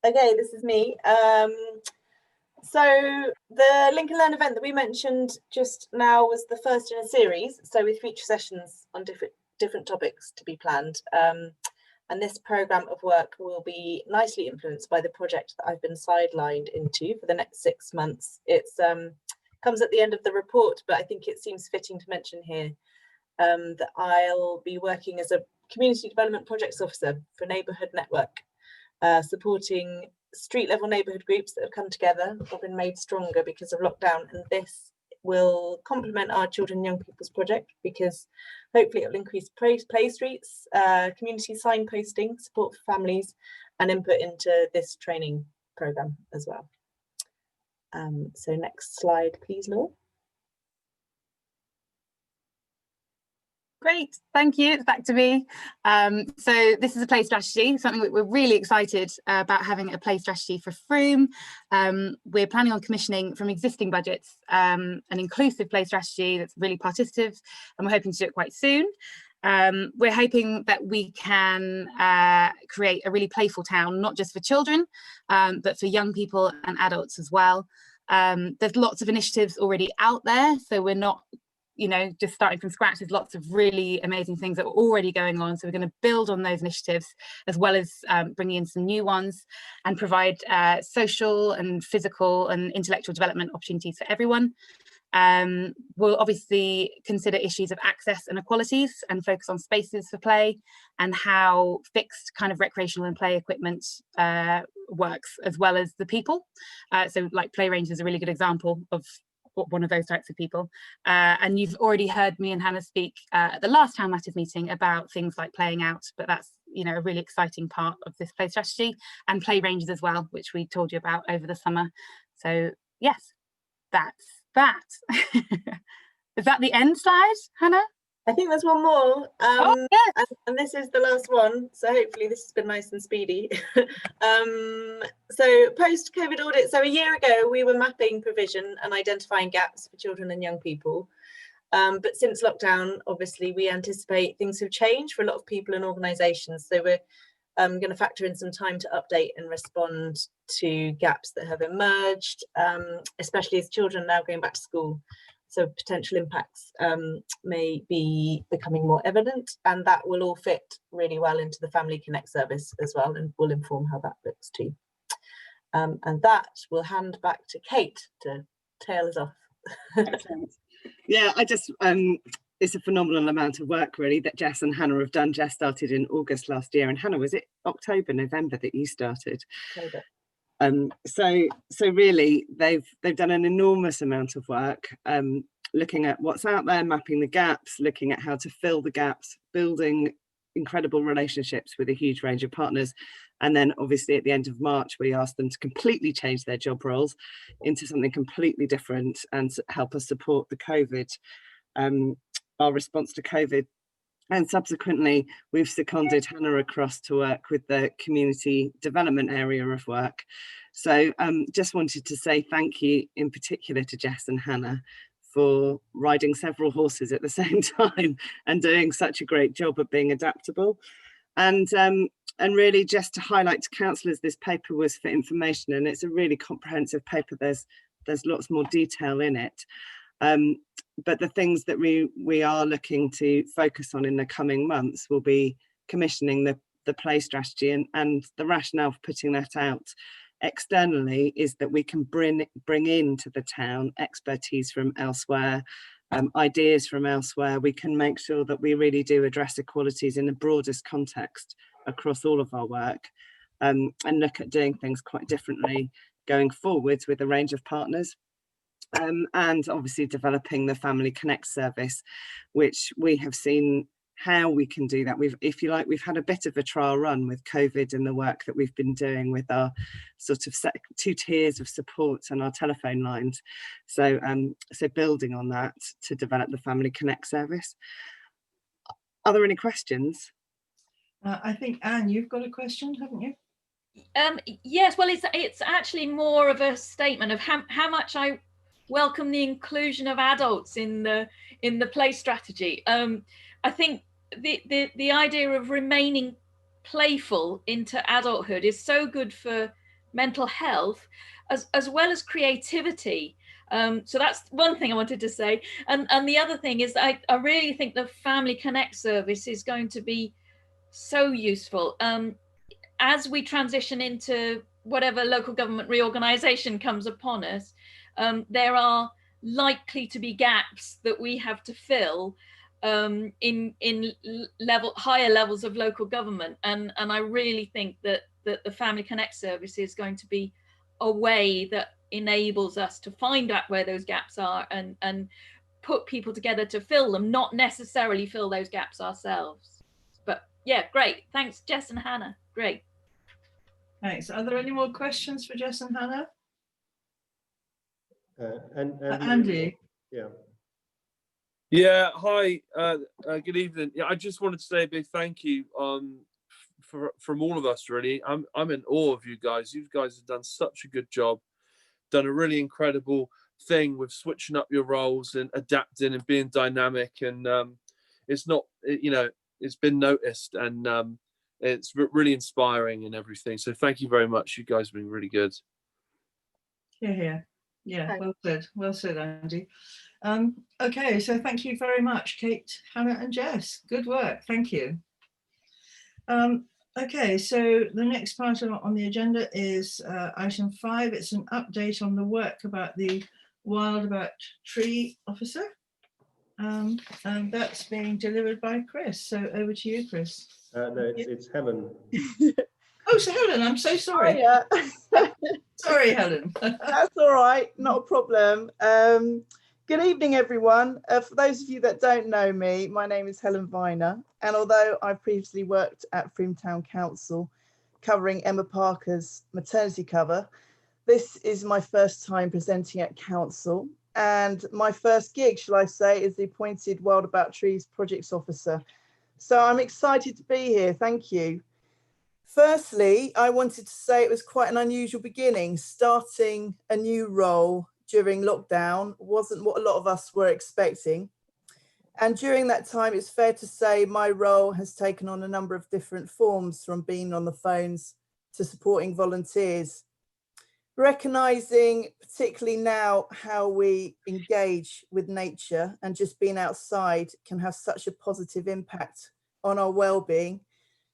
Okay, this is me. So the Link and Learn event that we mentioned just now was the first in a series, so with future sessions on different topics to be planned. And this programme of work will be nicely influenced by the project that I've been sidelined into for the next 6 months. It's comes at the end of the report, but I think it seems fitting to mention here that I'll be working as a Community Development Projects Officer for Neighbourhood Network, supporting street level neighbourhood groups that have come together or been made stronger because of lockdown. And this will complement our Children and Young People's project, because hopefully it will increase play streets, community signposting, support for families, and input into this training programme as well. So next slide, please, Laura. Great, thank you. It's back to me. So this is a play strategy, something that we're really excited about, having a play strategy for Frome. We're planning on commissioning from existing budgets an inclusive play strategy that's really participative, and we're hoping to do it quite soon. We're hoping that we can create a really playful town, not just for children, but for young people and adults as well. There's lots of initiatives already out there, so we're not just starting from scratch. There's lots of really amazing things that are already going on. So we're going to build on those initiatives, as well as bringing in some new ones, and provide social and physical and intellectual development opportunities for everyone. We'll obviously consider issues of access and equalities, and focus on spaces for play and how fixed kind of recreational and play equipment works, as well as the people. So like Play Range is a really good example of one of those types of people. And you've already heard me and Hannah speak at the last Town Matters meeting about things like playing out, but that's a really exciting part of this play strategy, and play ranges as well, which we told you about over the summer. So yes, that's that. Is that the end slide, Hannah? I think there's one more, yes. and this is the last one, so hopefully this has been nice and speedy. So post-COVID audit, so a year ago we were mapping provision and identifying gaps for children and young people, but since lockdown, obviously we anticipate things have changed for a lot of people and organisations, so we're going to factor in some time to update and respond to gaps that have emerged, especially as children are now going back to school. So potential impacts may be becoming more evident, and that will all fit really well into the Family Connect service as well, and will inform how that looks too. And that will hand back to Kate to tail us off. Excellent. Yeah, it's a phenomenal amount of work really that Jess and Hannah have done. Jess started in August last year, and Hannah, was it October, November that you started? October. So really they've done an enormous amount of work, looking at what's out there, mapping the gaps, looking at how to fill the gaps, building incredible relationships with a huge range of partners. And then obviously at the end of March, we asked them to completely change their job roles into something completely different and help us support the COVID, our response to COVID. And subsequently, we've seconded Hannah across to work with the community development area of work. So just wanted to say thank you in particular to Jess and Hannah for riding several horses at the same time and doing such a great job of being adaptable. And And really just to highlight to councillors, this paper was for information, and it's a really comprehensive paper. There's lots more detail in it. But the things that we are looking to focus on in the coming months will be commissioning the play strategy, and the rationale for putting that out externally is that we can bring into the town expertise from elsewhere, ideas from elsewhere. We can make sure that we really do address equalities in the broadest context across all of our work, and look at doing things quite differently going forwards with a range of partners. And obviously developing the Family Connect service, which we have seen how we can do that. If you like, we've had a bit of a trial run with COVID and the work that we've been doing with our sort of 2 tiers of support and our telephone lines. So, so building on that to develop the Family Connect service. Are there any questions? I think, Anne, you've got a question, haven't you? Yes, well, it's actually more of a statement of how much I welcome the inclusion of adults in the play strategy. I think the idea of remaining playful into adulthood is so good for mental health as well as creativity. So that's one thing I wanted to say. And the other thing is I really think the Family Connect service is going to be so useful as we transition into whatever local government reorganisation comes upon us. There are likely to be gaps that we have to fill in higher levels of local government, and I really think that the Family Connect service is going to be a way that enables us to find out where those gaps are and put people together to fill them, not necessarily fill those gaps ourselves. But yeah, great. Thanks, Jess and Hannah. Great. Thanks. Are there any more questions for Jess and Hannah? Andy. Yeah. Yeah, hi, good evening. Yeah, I just wanted to say a big thank you from all of us, really. I'm in awe of you guys. You guys have done such a good job, done a really incredible thing with switching up your roles and adapting and being dynamic. And it's not, it's been noticed, and it's really inspiring and everything. So thank you very much. You guys have been really good. Yeah, well said, Andy. Okay, so thank you very much, Kate, Hannah and Jess. Good work, thank you. Okay, so the next part on the agenda is item 5. It's an update on the work about the Wildabout Tree Officer. And that's being delivered by Chris. So over to you, Chris. No, it's Helen. Oh, so Helen, I'm so sorry. Oh, yeah. Sorry, Helen. That's all right, not a problem. Good evening, everyone. For those of you that don't know me, my name is Helen Viner, and although I've previously worked at Frome Town Council covering Emma Parker's maternity cover, this is my first time presenting at council, and my first gig, shall I say, is the appointed Wildabout Trees Projects Officer. So I'm excited to be here, thank you. Firstly, I wanted to say it was quite an unusual beginning. Starting a new role during lockdown wasn't what a lot of us were expecting. And during that time, it's fair to say my role has taken on a number of different forms, from being on the phones to supporting volunteers. Recognising, particularly now, how we engage with nature and just being outside can have such a positive impact on our well-being.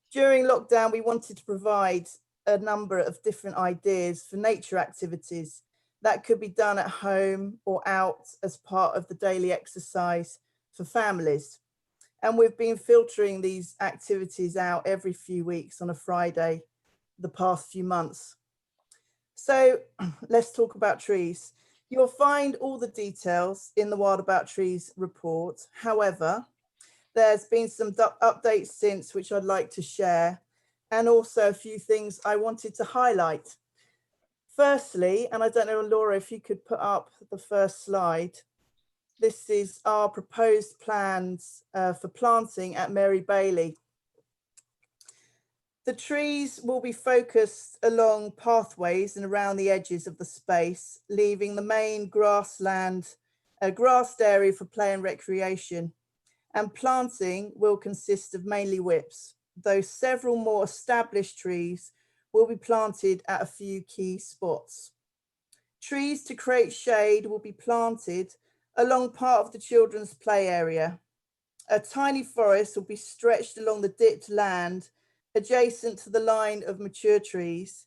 During lockdown, we wanted to provide a number of different ideas for nature activities that could be done at home or out as part of the daily exercise for families. And we've been filtering these activities out every few weeks on a Friday the past few months. So let's talk about trees. You'll find all the details in the Wildabout Trees report. However, there's been some updates since which I'd like to share, and also a few things I wanted to highlight. Firstly, and I don't know, Laura, if you could put up the first slide. This is our proposed plans for planting at Mary Bailey. The trees will be focused along pathways and around the edges of the space, leaving the main grassland, a grassed area for play and recreation. And planting will consist of mainly whips, though several more established trees will be planted at a few key spots. Trees to create shade will be planted along part of the children's play area. A tiny forest will be stretched along the dipped land adjacent to the line of mature trees,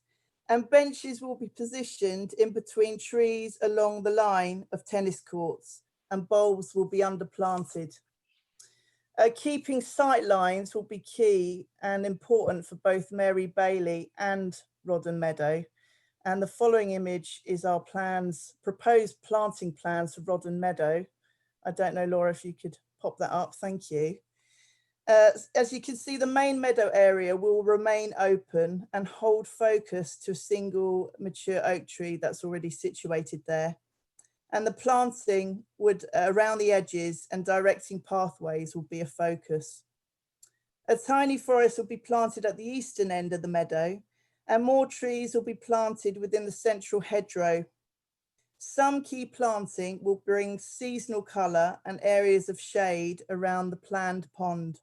and benches will be positioned in between trees along the line of tennis courts, and bulbs will be underplanted. Keeping sight lines will be key and important for both Mary Bailey and Rodden Meadow. And the following image is our plans, proposed planting plans for Rodden Meadow. I don't know, Laura, if you could pop that up, thank you. As you can see, the main meadow area will remain open and hold focus to a single mature oak tree that's already situated there. And the planting would around the edges and directing pathways will be a focus. A tiny forest will be planted at the eastern end of the meadow, and more trees will be planted within the central hedgerow. Some key planting will bring seasonal colour and areas of shade around the planned pond.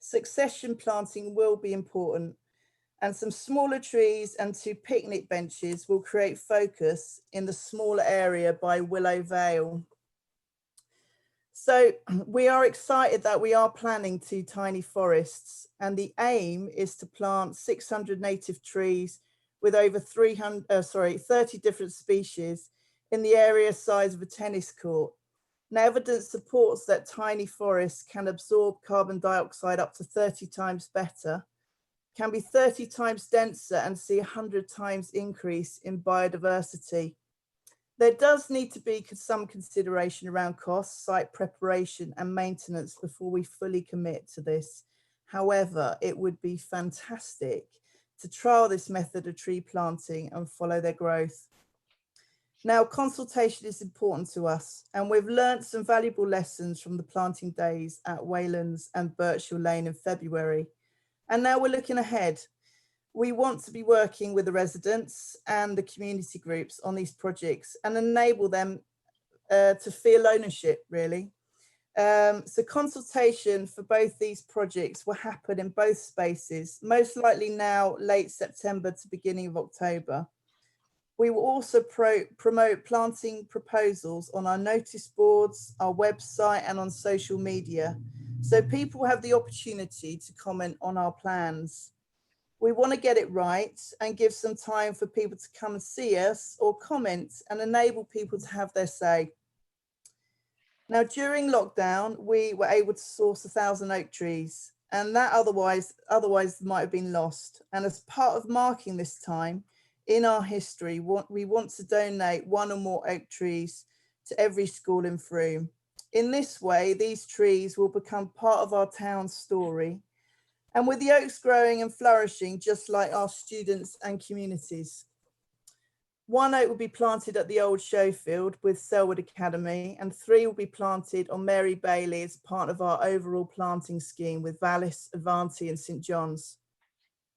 Succession planting will be important, and some smaller trees and 2 picnic benches will create focus in the smaller area by Willow Vale. So we are excited that we are planning 2 tiny forests, and the aim is to plant 600 native trees with over 30 different species in the area size of a tennis court. Now, evidence supports that tiny forests can absorb carbon dioxide up to 30 times better, can be 30 times denser, and see 100 times increase in biodiversity. There does need to be some consideration around costs, site preparation and maintenance before we fully commit to this. However, it would be fantastic to trial this method of tree planting and follow their growth. Now, consultation is important to us, and we've learnt some valuable lessons from the planting days at Waylands and Birchhill Lane in February. And now we're looking ahead. We want to be working with the residents and the community groups on these projects and enable them to feel ownership, really. So consultation for both these projects will happen in both spaces, most likely now late September to beginning of October. We will also promote planting proposals on our notice boards, our website, and on social media, so people have the opportunity to comment on our plans. We want to get it right and give some time for people to come and see us or comment and enable people to have their say. Now, during lockdown, we were able to source 1,000 oak trees, and that otherwise might have been lost. And as part of marking this time in our history, we want to donate 1 or more oak trees to every school in Frome. In this way, these trees will become part of our town's story, and with the oaks growing and flourishing just like our students and communities. 1 oak will be planted at the old show field with Selwood Academy, and 3 will be planted on Mary Bailey as part of our overall planting scheme with Vallis, Avanti and St John's.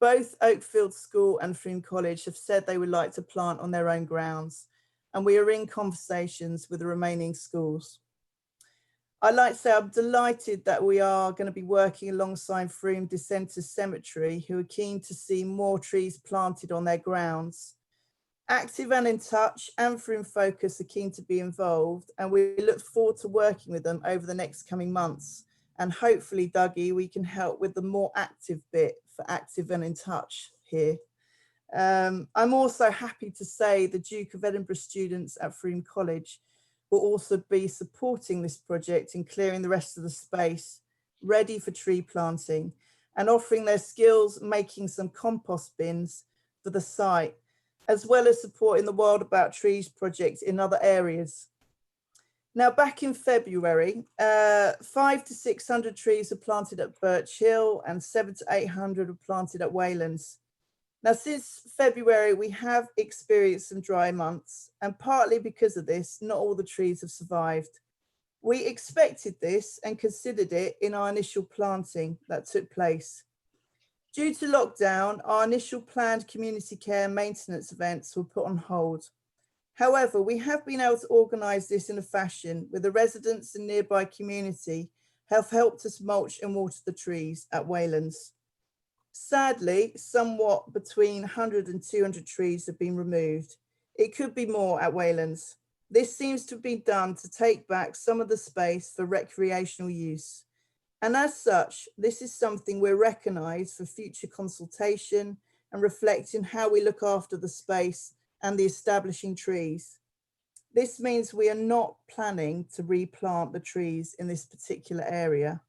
Both Oakfield School and Frome College have said they would like to plant on their own grounds, and we are in conversations with the remaining schools. I'd like to say I'm delighted that we are going to be working alongside Frome Dissenters Cemetery, who are keen to see more trees planted on their grounds. Active and In Touch and Frome Focus are keen to be involved, and we look forward to working with them over the next coming months. And hopefully, Dougie, we can help with the more active bit for Active and In Touch here. I'm also happy to say the Duke of Edinburgh students at Frome College will also be supporting this project in clearing the rest of the space ready for tree planting and offering their skills making some compost bins for the site, as well as supporting the Wild About Trees project in other areas. Now, back in February, 500 to 600 trees were planted at Birchhill and 700 to 800 were planted at Waylands. Now, since February, we have experienced some dry months, and partly because of this, not all the trees have survived. We expected this and considered it in our initial planting that took place. Due to lockdown, our initial planned community care maintenance events were put on hold. However, we have been able to organise this in a fashion where the residents and nearby community have helped us mulch and water the trees at Waylands. Sadly, somewhat between 100 and 200 trees have been removed. It could be more at Waylands. This seems to be done to take back some of the space for recreational use. And as such, this is something we're recognised for future consultation and reflecting how we look after the space and the establishing trees. This means we are not planning to replant the trees in this particular area.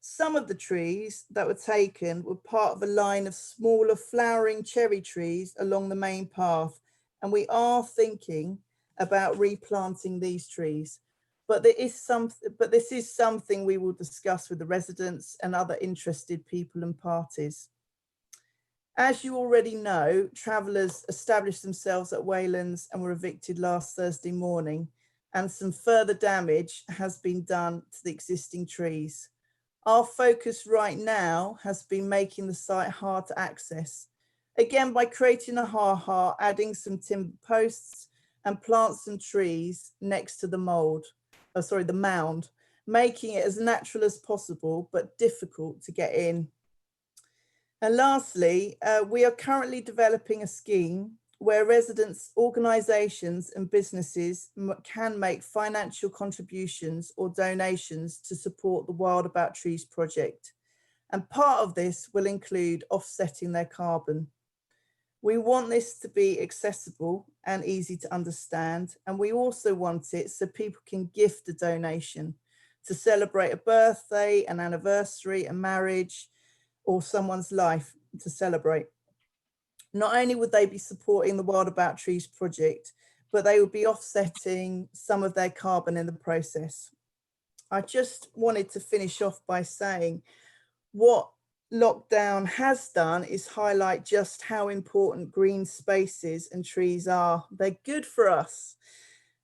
Some of the trees that were taken were part of a line of smaller flowering cherry trees along the main path, and we are thinking about replanting these trees. But this is something we will discuss with the residents and other interested people and parties. As you already know, travellers established themselves at Waylands and were evicted last Thursday morning, and some further damage has been done to the existing trees. Our focus right now has been making the site hard to access. Again, by creating a ha-ha, adding some timber posts and plant some trees next to the the mound, making it as natural as possible, but difficult to get in. And lastly, we are currently developing a scheme where residents, organisations and businesses can make financial contributions or donations to support the Wild About Trees project. And part of this will include offsetting their carbon. We want this to be accessible and easy to understand. And we also want it so people can gift a donation to celebrate a birthday, an anniversary, a marriage, or someone's life to celebrate. Not only would they be supporting the Wild About Trees project, but they would be offsetting some of their carbon in the process. I just wanted to finish off by saying what lockdown has done is highlight just how important green spaces and trees are. They're good for us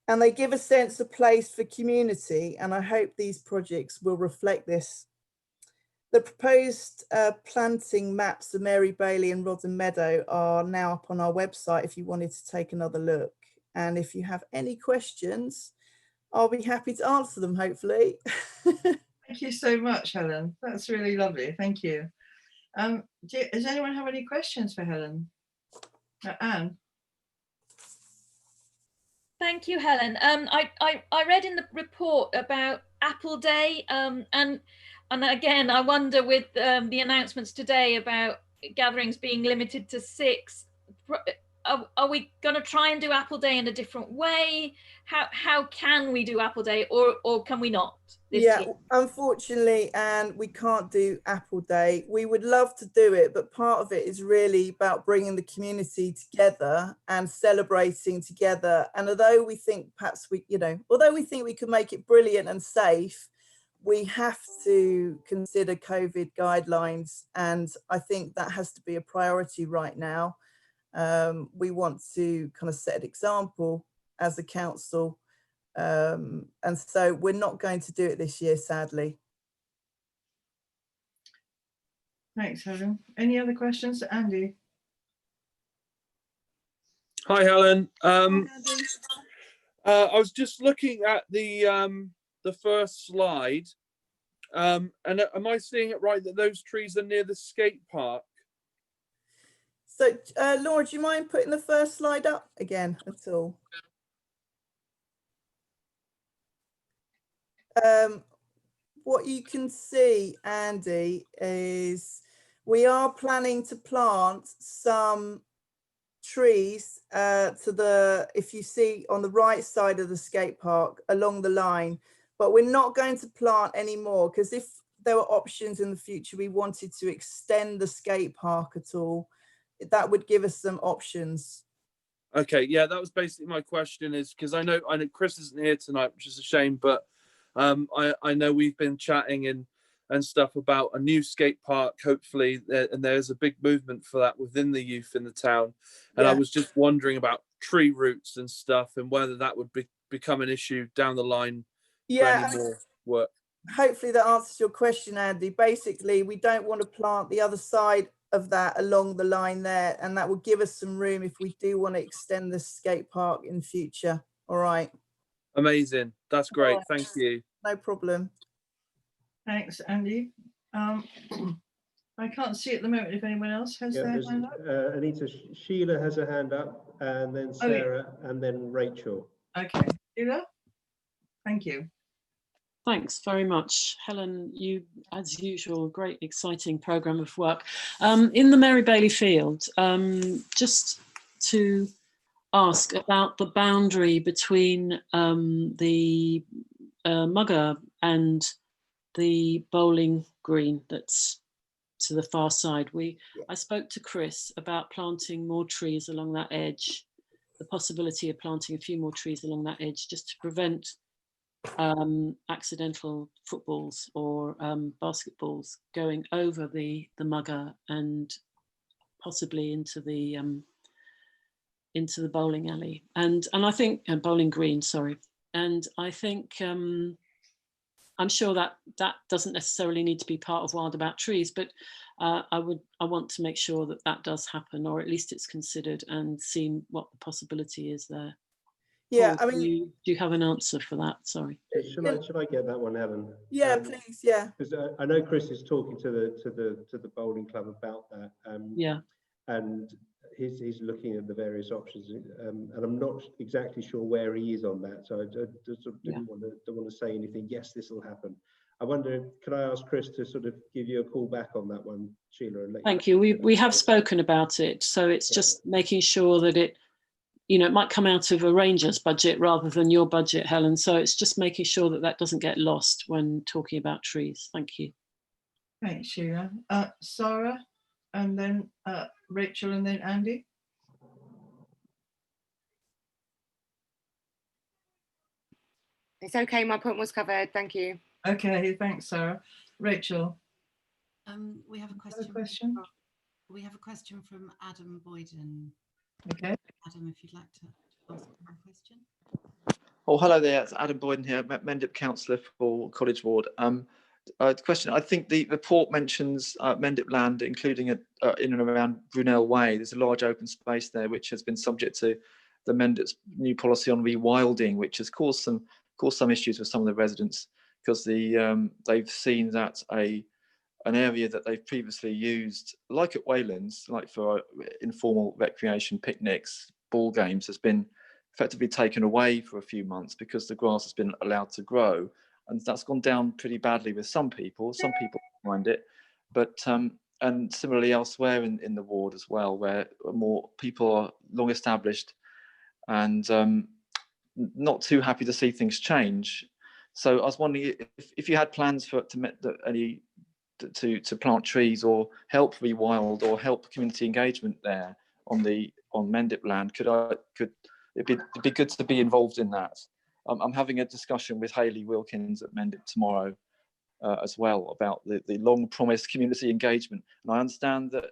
and they give a sense of place for community, and I hope these projects will reflect this. The proposed planting maps of Mary Bailey and Rodden Meadow are now up on our website if you wanted to take another look. And if you have any questions, I'll be happy to answer them, hopefully. Thank you so much, Helen. That's really lovely. Thank you. Does anyone have any questions for Helen? Anne? Thank you, Helen. I read in the report about Apple Day, and again, I wonder with the announcements today about gatherings being limited to 6, are we going to try and do Apple Day in a different way? How can we do Apple Day, or can we not this year? Unfortunately, and we can't do Apple Day. We would love to do it, but part of it is really about bringing the community together and celebrating together. And although we think perhaps although we think we could make it brilliant and safe, we have to consider COVID guidelines, and I think that has to be a priority right now. We want to kind of set an example as a council, and so we're not going to do it this year, sadly. Thanks, Helen. Any other questions? Andy? Hi, Helen. I was just looking at the first slide, and am I seeing it right that those trees are near the skate park? So, Laura, do you mind putting the first slide up again at all? What you can see, Andy, is we are planning to plant some trees if you see on the right side of the skate park along the line, but we're not going to plant any more, because if there were options in the future, we wanted to extend the skate park at all, that would give us some options. Okay, yeah, that was basically my question, is because I know Chris isn't here tonight, which is a shame, but I know we've been chatting and stuff about a new skate park, hopefully, and there's a big movement for that within the youth in the town. And I was just wondering about tree roots and stuff, and whether that would become an issue down the line for any more work. Hopefully that answers your question, Andy. Basically, we don't want to plant the other side of that along the line there, and that will give us some room if we do want to extend the skate park in future. All right. Amazing. That's great. Thank you. No problem. Thanks, Andy. I can't see at the moment if anyone else has Yeah, their there's, hand up. Anita, Sheila has a hand up, and then Oh, yeah. Sarah, and then Rachel. Okay, Sheila, thank you. Thanks very much, Helen. You, as usual, great exciting programme of work. In the Mary Bailey Field, just to ask about the boundary between the Mugger and the bowling green that's to the far side. I spoke to Chris about planting more trees along that edge, the possibility of planting a few more trees along that edge just to prevent accidental footballs or basketballs going over the Mugger and possibly into the bowling alley and I think bowling green, sorry. And I think I'm sure that doesn't necessarily need to be part of Wild About Trees, but I want to make sure that that does happen, or at least it's considered and seen what the possibility is there. Yeah, Paul, I mean, do you have an answer for that? Sorry. Should I get that one, Helen? Yeah, please. Yeah. Because I know Chris is talking to the bowling club about that. Yeah. And he's looking at the various options, and I'm not exactly sure where he is on that. So I just sort of don't want to say anything. Yes, this will happen. I wonder, can I ask Chris to sort of give you a call back on that one, Sheila? And let Thank you. We have spoken about it, so it's just making sure that it, it might come out of a ranger's budget rather than your budget, Helen. So it's just making sure that that doesn't get lost when talking about trees. Thank you. Thanks, Sheila. Sarah, and then Rachel, and then Andy. It's okay, my point was covered. Thank you. Okay, thanks, Sarah. Rachel. We have a question. We have a question from Adam Boyden. Okay. Adam, if you'd like to ask a question. Oh, hello there. It's Adam Boyden here, Mendip councillor for College Ward. The question, I think the report mentions Mendip land, including in and around Brunel Way. There's a large open space there which has been subject to the Mendip's new policy on rewilding, which has caused some issues with some of the residents, because they've seen that an area that they've previously used, like at Waylands, like for informal recreation, picnics, ball games, has been effectively taken away for a few months because the grass has been allowed to grow. And that's gone down pretty badly with some people. Some people mind it, but and similarly elsewhere in the ward as well, where more people are long established and not too happy to see things change. So I was wondering if you had plans to plant trees or help rewild or help community engagement there on Mendip land. It'd be good to be involved in that. I'm having a discussion with Hayley Wilkins at Mendip tomorrow as well about the long promised community engagement, and I understand that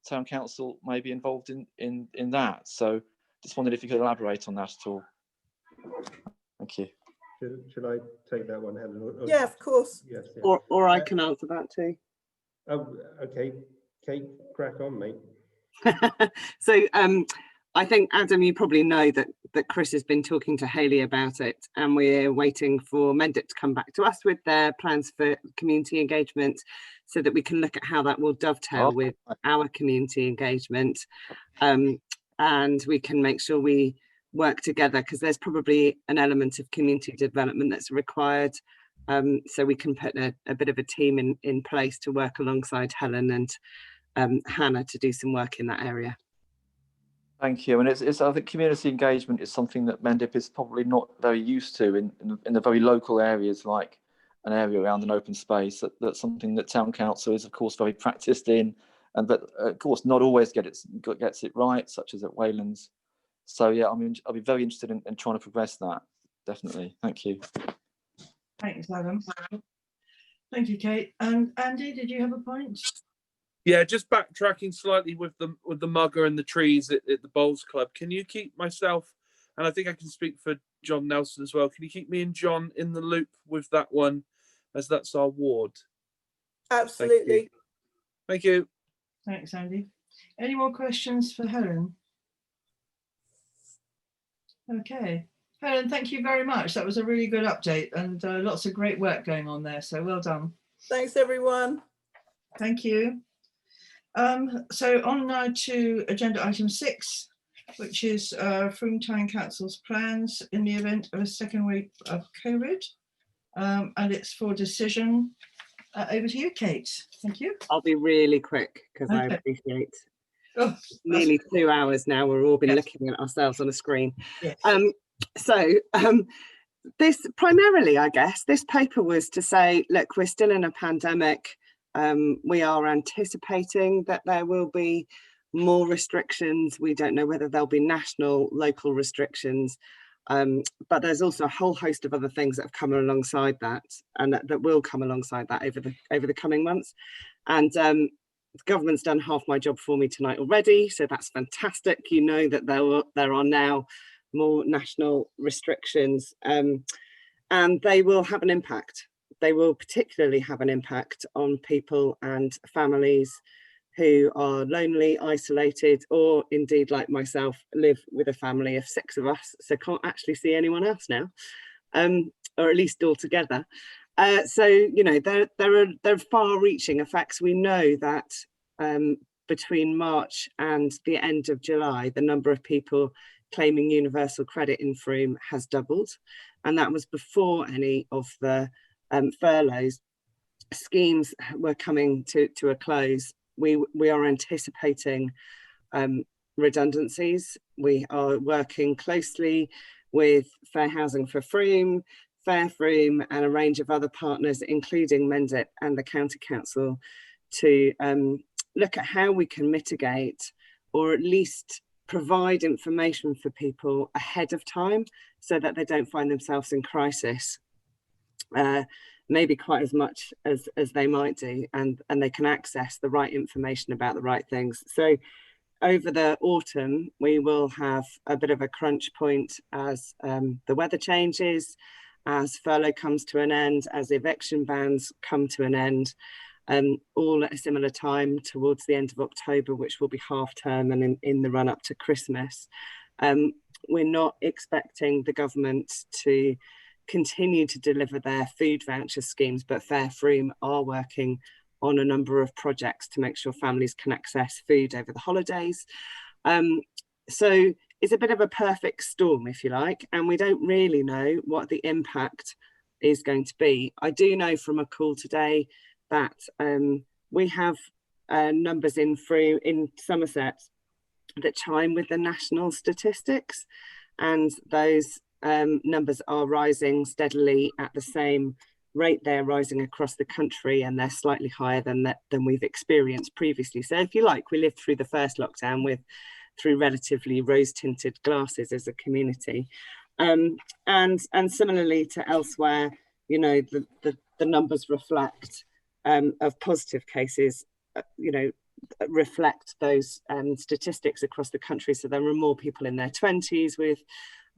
Town Council may be involved in that. So just wondered if you could elaborate on that at all. Thank you. Should I take that one, Helen? Yeah, of course. Yes. Yeah. Or I can answer that too. Oh, okay. Kate, crack on, mate. So I think, Adam, you probably know that Chris has been talking to Hayley about it, and we're waiting for Mendip to come back to us with their plans for community engagement so that we can look at how that will dovetail with our community engagement, and we can make sure we work together, because there's probably an element of community development that's required, so we can put a bit of a team in place to work alongside Helen and Hannah to do some work in that area. Thank you. And I think community engagement is something that Mendip is probably not very used to in the very local areas, like an area around an open space. That's something that Town Council is, of course, very practiced in, and that, of course, not always gets it right, such as at Waylands. So yeah, I mean, I'll be very interested in trying to progress that. Definitely. Thank you. Thanks, Adam. Thank you, Kate. And Andy, did you have a point? Yeah, just backtracking slightly with the Mugger and the trees at the Bowls Club. Can you keep myself, and I think I can speak for John Nelson as well, can you keep me and John in the loop with that one, as that's our ward? Absolutely. Thank you. Thanks, Andy. Any more questions for Helen? Okay. Helen, thank you very much. That was a really good update, and lots of great work going on there. So well done. Thanks, everyone. Thank you. So on now to agenda item 6, which is Frome Town Council's plans in the event of a second wave of COVID. And it's for decision. Over to you, Kate. Thank you. I'll be really quick because I appreciate nearly 2 hours now. We've all been looking at ourselves on a screen. Yes. This primarily, I guess, this paper was to say, look, we're still in a pandemic. We are anticipating that there will be more restrictions. We don't know whether there'll be national, local restrictions. But there's also a whole host of other things that have come alongside that, and that will come alongside that over the coming months. And the government's done half my job for me tonight already, so that's fantastic. You know that there are now more national restrictions, and they will have an impact. They will particularly have an impact on people and families who are lonely, isolated, or indeed, like myself, live with a family of 6 of us, so can't actually see anyone else now, or at least all together. So, you know, there are far-reaching effects. We know that between March and the end of July, the number of people claiming universal credit in Frome has doubled, and that was before any of the furloughs schemes were coming to a close. We are anticipating redundancies. We are working closely with Fair Housing for Frome, Fair Frome, and a range of other partners, including Mendip and the County Council, to look at how we can mitigate, or at least provide information for people ahead of time so that they don't find themselves in crisis. Maybe quite as much as they might do, and they can access the right information about the right things. So over the autumn, we will have a bit of a crunch point as the weather changes, as furlough comes to an end, as eviction bans come to an end, all at a similar time towards the end of October, which will be half term, and in the run up to Christmas. We're not expecting the government to continue to deliver their food voucher schemes, but Fair Frome are working on a number of projects to make sure families can access food over the holidays. So it's a bit of a perfect storm, if you like, and we don't really know what the impact is going to be. I do know from a call today that we have numbers in Frome, in Somerset, that chime with the national statistics, and those numbers are rising steadily at the same rate. They're rising across the country, and they're slightly higher than we've experienced previously. So if you like, we lived through the first lockdown through relatively rose-tinted glasses as a community. And similarly to elsewhere, you know, the numbers reflect of positive cases, you know, reflect those statistics across the country. So there are more people in their 20s with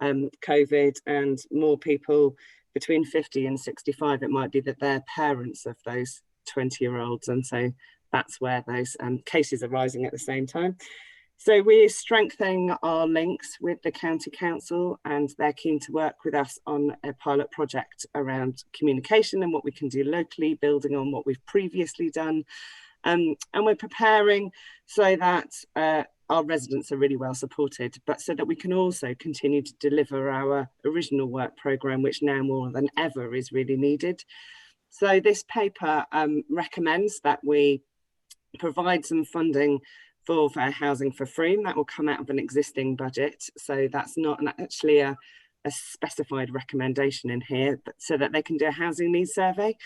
COVID, and more people between 50 and 65. It might be that they're parents of those 20-year-olds, and so that's where those cases are rising at the same time. So we're strengthening our links with the County Council, and they're keen to work with us on a pilot project around communication and what we can do locally, building on what we've previously done. And we're preparing so that our residents are really well supported, but so that we can also continue to deliver our original work programme, which now more than ever is really needed. So this paper recommends that we provide some funding for Fair Housing for Frome. That will come out of an existing budget. So that's not actually a specified recommendation in here, but so that they can do a housing needs survey.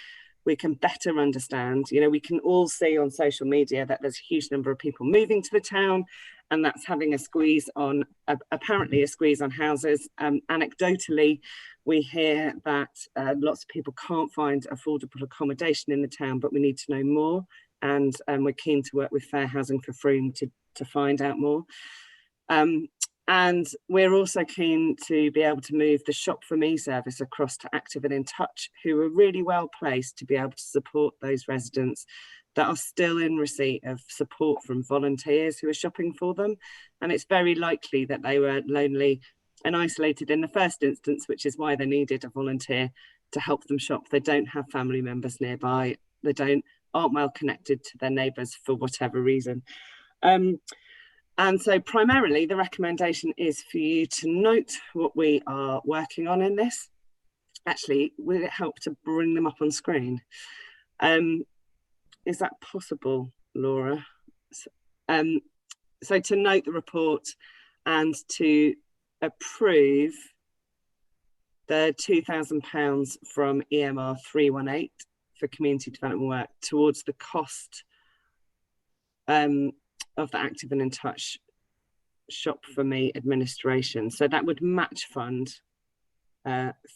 We can better understand, you know, we can all see on social media that there's a huge number of people moving to the town, and that's having a squeeze on, apparently a squeeze on houses. Anecdotally, we hear that lots of people can't find affordable accommodation in the town, but we need to know more. And we're keen to work with Fair Housing for Frome to find out more. And we're also keen to be able to move the Shop for Me service across to Active and In Touch, who are really well placed to be able to support those residents that are still in receipt of support from volunteers who are shopping for them. And it's very likely that they were lonely and isolated in the first instance, which is why they needed a volunteer to help them shop. They don't have family members nearby. They don't aren't well connected to their neighbours for whatever reason. And so primarily the recommendation is for you to note what we are working on in this. Actually, will it help to bring them up on screen? Is that possible, Laura? So to note the report and to approve the £2,000 from EMR 318 for community development work towards the cost of the Active and In Touch Shop for Me administration. So that would match fund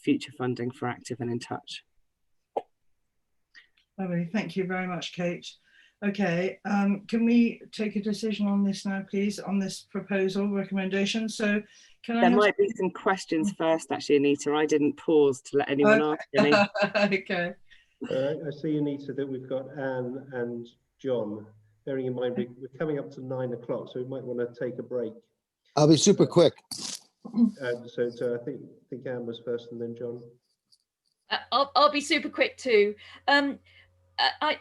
future funding for Active and In Touch. Lovely, thank you very much, Kate. Okay, can we take a decision on this now, please, on this proposal recommendation? So can There might be some questions first, actually, Anita. I didn't pause to let anyone ask any. Okay. I see, Anita, that we've got Anne and John. Bearing in mind we're coming up to 9 o'clock, so we might want to take a break. I'll be super quick. So I think Anne was first and then John. I'll be super quick too.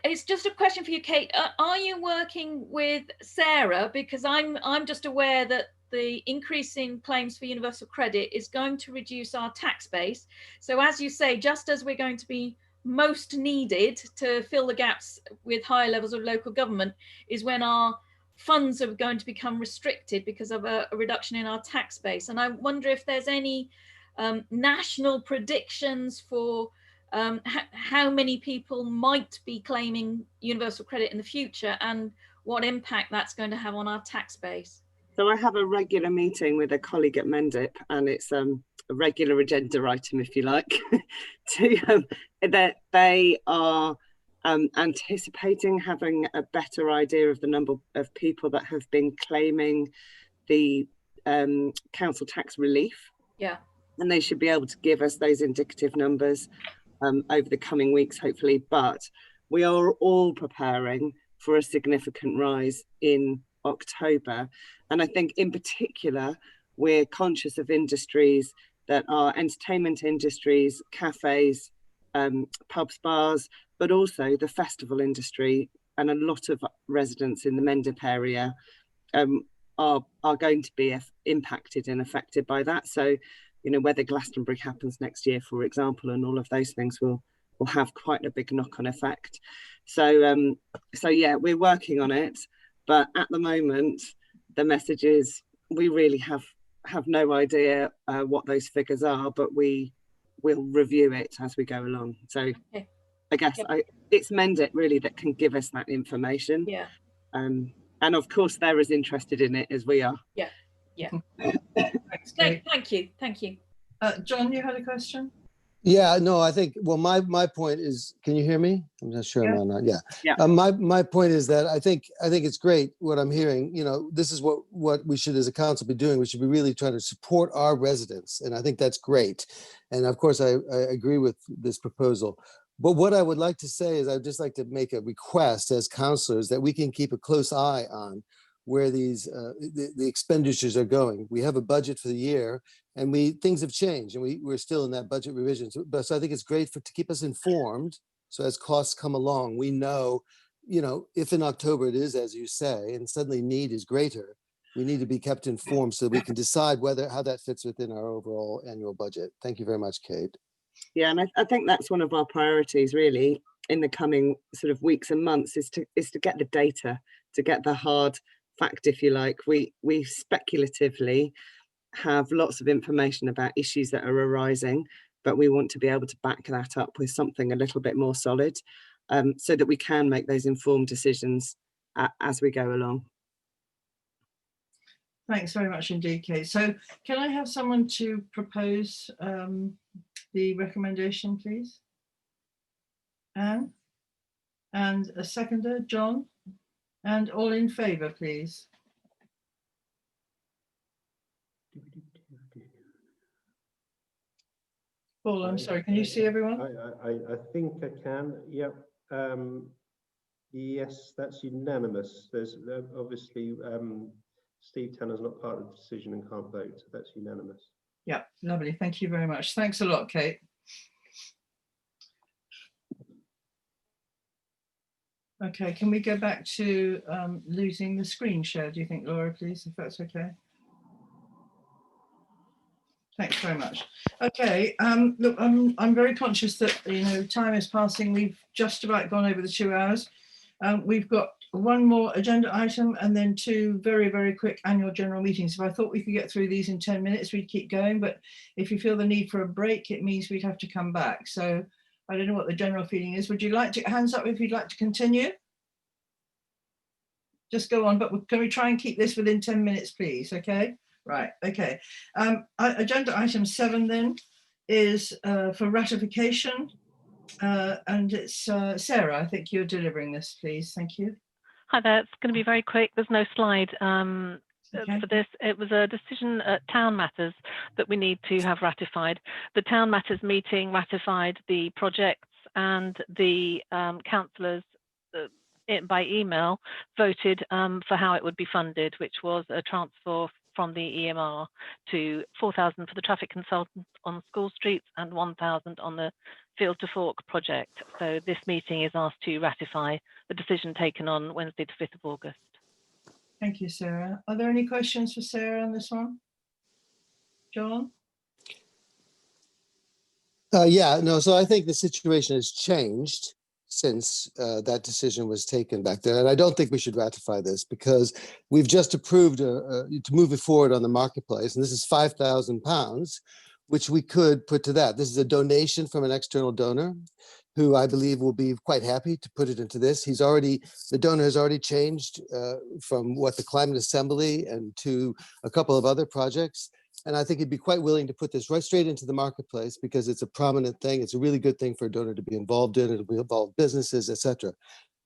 It's just a question for you, Kate. Are you working with Sarah? Because I'm just aware that the increase in claims for universal credit is going to reduce our tax base. So as you say, just as we're going to be most needed to fill the gaps with higher levels of local government is when our funds are going to become restricted because of a reduction in our tax base. And I wonder if there's any national predictions for how many people might be claiming universal credit in the future and what impact that's going to have on our tax base. So I have a regular meeting with a colleague at Mendip, and it's a regular agenda item, if you like, that they are anticipating having a better idea of the number of people that have been claiming the council tax relief. Yeah. And they should be able to give us those indicative numbers over the coming weeks, hopefully. But we are all preparing for a significant rise in October. And I think in particular, we're conscious of industries that are entertainment industries, cafes, pubs, bars, but also the festival industry. And a lot of residents in the Mendip area are going to be impacted and affected by that. So, you know, whether Glastonbury happens next year, for example, and all of those things will have quite a big knock-on effect. So, so yeah, we're working on it. But at the moment, the message is we really have no idea what those figures are, but we will review it as we go along. So okay. I guess it's Mendip really that can give us that information. Yeah. And of course, they're as interested in it as we are. Yeah. Yeah. Thanks, Kate. Thank you. Thank you. John, you had a question? Yeah, no, I think, well, my point is, can you hear me? I'm not sure I'm on that. Yeah. Yeah. My point is that I think it's great what I'm hearing. You know, this is what we should as a council be doing. We should be really trying to support our residents. And I think that's great. And of course, I agree with this proposal. But what I would like to say is I'd just like to make a request as councillors that we can keep a close eye on where these the expenditures are going. We have a budget for the year, and things have changed, and we're still in that budget revision. So I think it's great to keep us informed. So as costs come along, we know, you know, if in October it is as you say, and suddenly need is greater, we need to be kept informed so we can decide how that fits within our overall annual budget. Thank you very much, Kate. Yeah, and I think that's one of our priorities really in the coming sort of weeks and months is to get the data, to get the hard fact, if you like. We speculatively have lots of information about issues that are arising, but we want to be able to back that up with something a little bit more solid, so that we can make those informed decisions as we go along. Thanks very much indeed, Kate. So can I have someone to propose the recommendation, please? Anne? And a seconder, John? And all in favour, please. Paul, I'm sorry, can you see everyone? I think I can, yep. Yes, that's unanimous. There's obviously Steve Tanner's not part of the decision and can't vote, so that's unanimous. Yeah, lovely, thank you very much. Thanks a lot, Kate. Okay, can we go back to losing the screen share, do you think, Laura, please, if that's okay? Thanks very much. Okay, look, I'm very conscious that, you know, time is passing. We've just about gone over the 2 hours. We've got one more agenda item and then 2 very, very quick annual general meetings. If I thought we could get through these in 10 minutes, we'd keep going. But if you feel the need for a break, it means we'd have to come back. So I don't know what the general feeling is. Would you like to, hands up if you'd like to continue? Just go on, but can we try and keep this within 10 minutes, please? Okay, right, okay. Agenda item 7 then is for ratification. And it's Sarah, I think you're delivering this, please. Thank you. Hi there, it's going to be very quick. There's no slide for this. It was a decision at Town Matters that we need to have ratified. The Town Matters meeting ratified the projects, and the councillors by email voted for how it would be funded, which was a transfer from the EMR to 4,000 for the traffic consultant on school streets and 1,000 on the Field to Fork project. So this meeting is asked to ratify the decision taken on Wednesday the 5th of August. Thank you, Sarah. Are there any questions for Sarah on this one? John? Yeah, no, so I think the situation has changed since that decision was taken back there. And I don't think we should ratify this because we've just approved to move it forward on the marketplace. And this is £5,000, which we could put to that. This is a donation from an external donor who I believe will be quite happy to put it into this. The donor has already changed from the Climate Assembly and to a couple of other projects. And I think he'd be quite willing to put this right straight into the marketplace because it's a prominent thing. It's a really good thing for a donor to be involved in. It'll involve businesses, etc.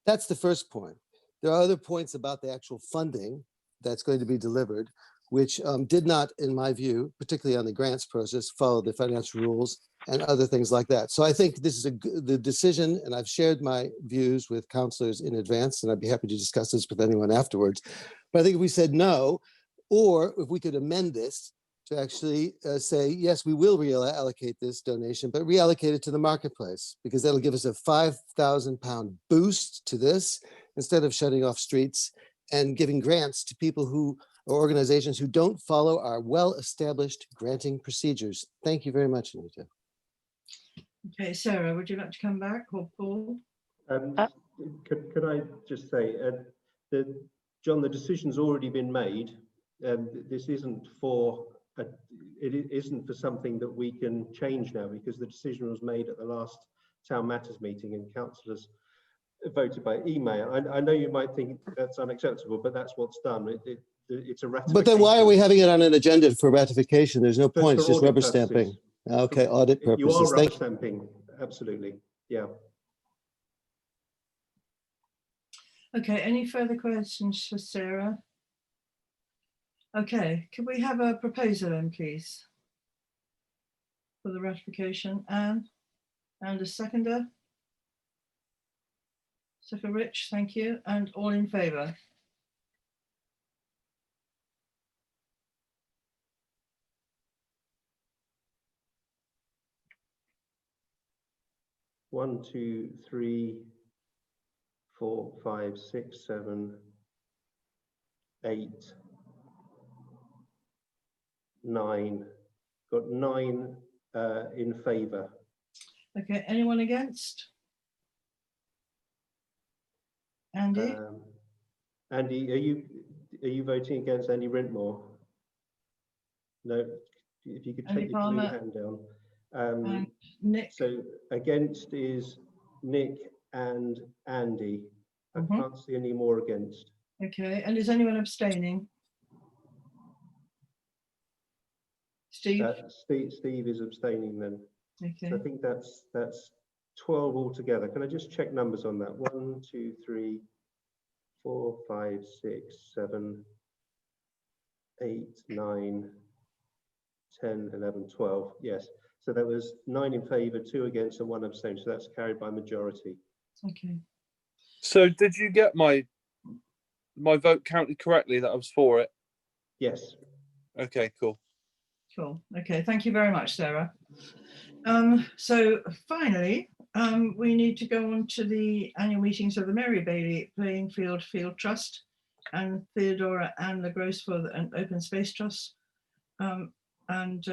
That's the first point. There are other points about the actual funding that's going to be delivered, which did not, in my view, particularly on the grants process, follow the financial rules and other things like that. So I think this is the decision, and I've shared my views with councillors in advance, and I'd be happy to discuss this with anyone afterwards. But I think if we said no, or if we could amend this to actually say, yes, we will reallocate this donation, but reallocate it to the marketplace, because that'll give us a £5,000 boost to this instead of shutting off streets and giving grants to people or organizations who don't follow our well-established granting procedures. Thank you very much, Anita. Okay, Sarah, would you like to come back, or Paul? Could I just say, John, the decision's already been made. This isn't for something that we can change now, because the decision was made at the last Town Matters meeting and councillors voted by email. I know you might think that's unacceptable, but that's what's done. It's a ratification. But then why are we having it on an agenda for ratification? There's no point, it's just rubber stamping. Okay, audit purposes. You are rubber stamping, absolutely, yeah. Okay, any further questions for Sarah? Okay, could we have a proposer then, please, for the ratification? Anne, and a seconder? Second, Rich, thank you. And all in favour? One, 2, 3, 4, 5, 6, 7, 8, 9. Got 9 in favour. Okay, anyone against? Andy? Andy, are you voting against Andy Rentmore? No. If you could take your blue hand down. Nick. So against is Nick and Andy. I can't see any more against. Okay, and is anyone abstaining? Steve? Steve is abstaining then. Okay. So I think that's 12 altogether. Can I just check numbers on that? 1, 2, 3, 4, 5, 6, 7, 8, 9, 10, 11, 12. Yes. So there was 9 in favour, 2 against, and 1 abstain. So that's carried by majority. Okay. So did you get my vote counted correctly that I was for it? Yes. Okay, cool. Cool. Okay, thank you very much, Sarah. So finally, we need to go on to the annual meetings of the Mary Bailey Playing Field Trust and Theodora and the Gross for an Open Space Trust, and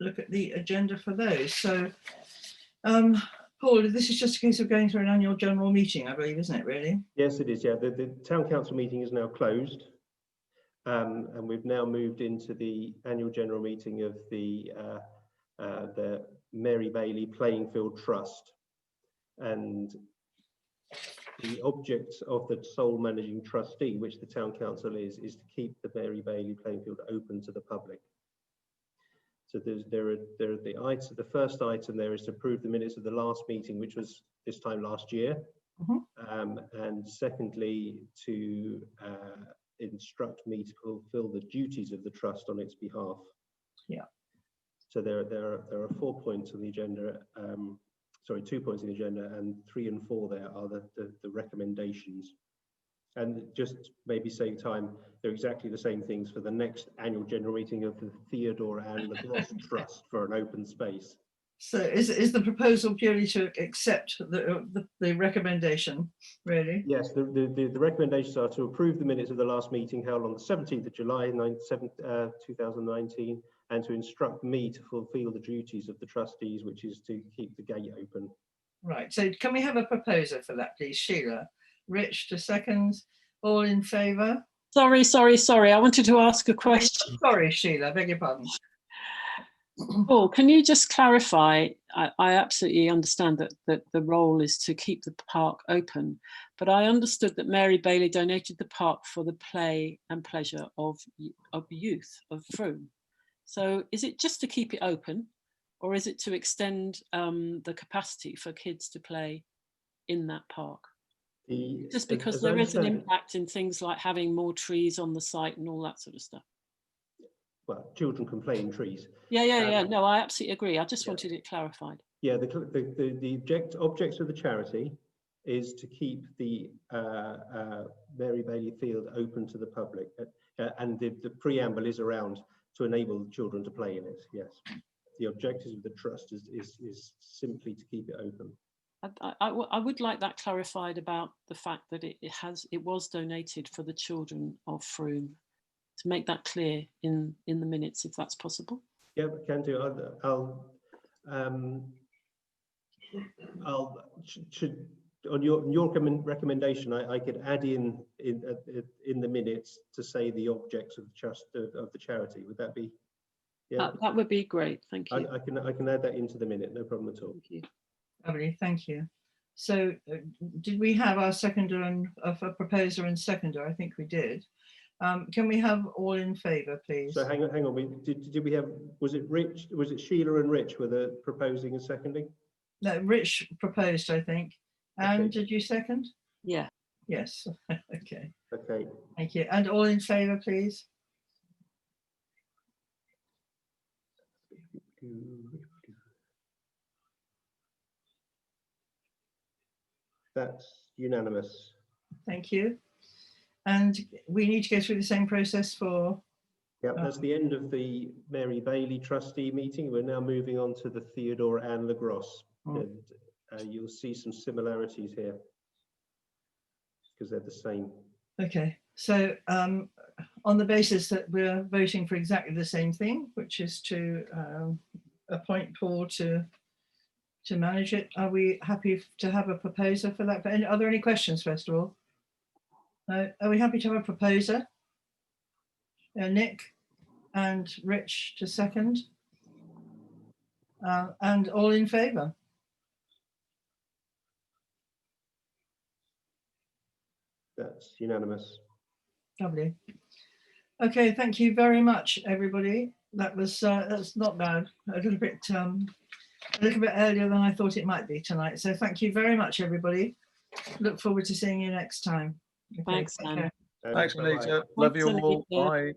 look at the agenda for those. So, Paul, this is just a case of going through an annual general meeting, I believe, isn't it, really? Yes, it is. Yeah, the town council meeting is now closed, and we've now moved into the annual general meeting of the Mary Bailey Playing Field Trust. And the object of the sole managing trustee, which the town council is to keep the Mary Bailey Playing Field open to the public. So the first item there is to approve the minutes of the last meeting, which was this time last year. And secondly, to instruct me to fulfill the duties of the trust on its behalf. Yeah. So there are 4 points on the agenda. Sorry, 2 points on the agenda, and 3 and 4 there are the recommendations. And just maybe save time, they're exactly the same things for the next annual general meeting of the Theodora and the Gross Trust for an open space. So is the proposal purely to accept the recommendation, really? Yes, the recommendations are to approve the minutes of the last meting held on the 17th of July 2019, and to instruct me to fulfill the duties of the trustees, which is to keep the gate open. Right, so can we have a proposer for that, please? Sheila. Rich to second. All in favour? Sorry. I wanted to ask a question. Sorry, Sheila, I beg your pardon. Paul, can you just clarify? I absolutely understand that the role is to keep the park open, but I understood that Mary Bailey donated the park for the play and pleasure of youth of Frome. So is it just to keep it open, or is it to extend the capacity for kids to play in that park? Just because there is an impact in things like having more trees on the site and all that sort of stuff. Well, children can play in trees. Yeah. No, I absolutely agree. I just wanted it clarified. Yeah, the objects of the charity is to keep the Mary Bailey Field open to the public, and the preamble is around to enable children to play in it. Yes, the objectives of the trust is simply to keep it open. I would like that clarified about the fact that it was donated for the children of Frome, to make that clear in the minutes, if that's possible. Yeah, we can do. On your recommendation, I could add in the minutes to say the objects of the trust of the charity. Would that be? Yeah, that would be great. Thank you. I can add that into the minute. No problem at all. Thank you. Lovely, thank you. So did we have our seconder and a proposer and seconder? I think we did. Can we have all in favour, please? So hang on. Did we have? Was it Rich? Was it Sheila and Rich were the proposing and seconding? No, Rich proposed, I think. And Okay. did you second? Yeah. Yes. Okay. Okay. Thank you. And all in favour, please. That's unanimous. Thank you. And we need to go through the same process for... Yeah, that's the end of the Mary Bailey trustee meeting. We're now moving on to the Theodora and Lagros. And you'll see some similarities here because they're the same. Okay, so on the basis that we're voting for exactly the same thing, which is to appoint Paul to manage it, are we happy to have a proposer for that? Are there any questions, first of all? Are we happy to have a proposer? Nick and Rich to second. And all in favour? That's unanimous. Lovely. Okay, thank you very much, everybody. That's not bad. A little bit earlier than I thought it might be tonight. So thank you very much, everybody. Look forward to seeing you next time. Okay, Thanks, Anne. care. Thanks, Melita. Love you all. Bye.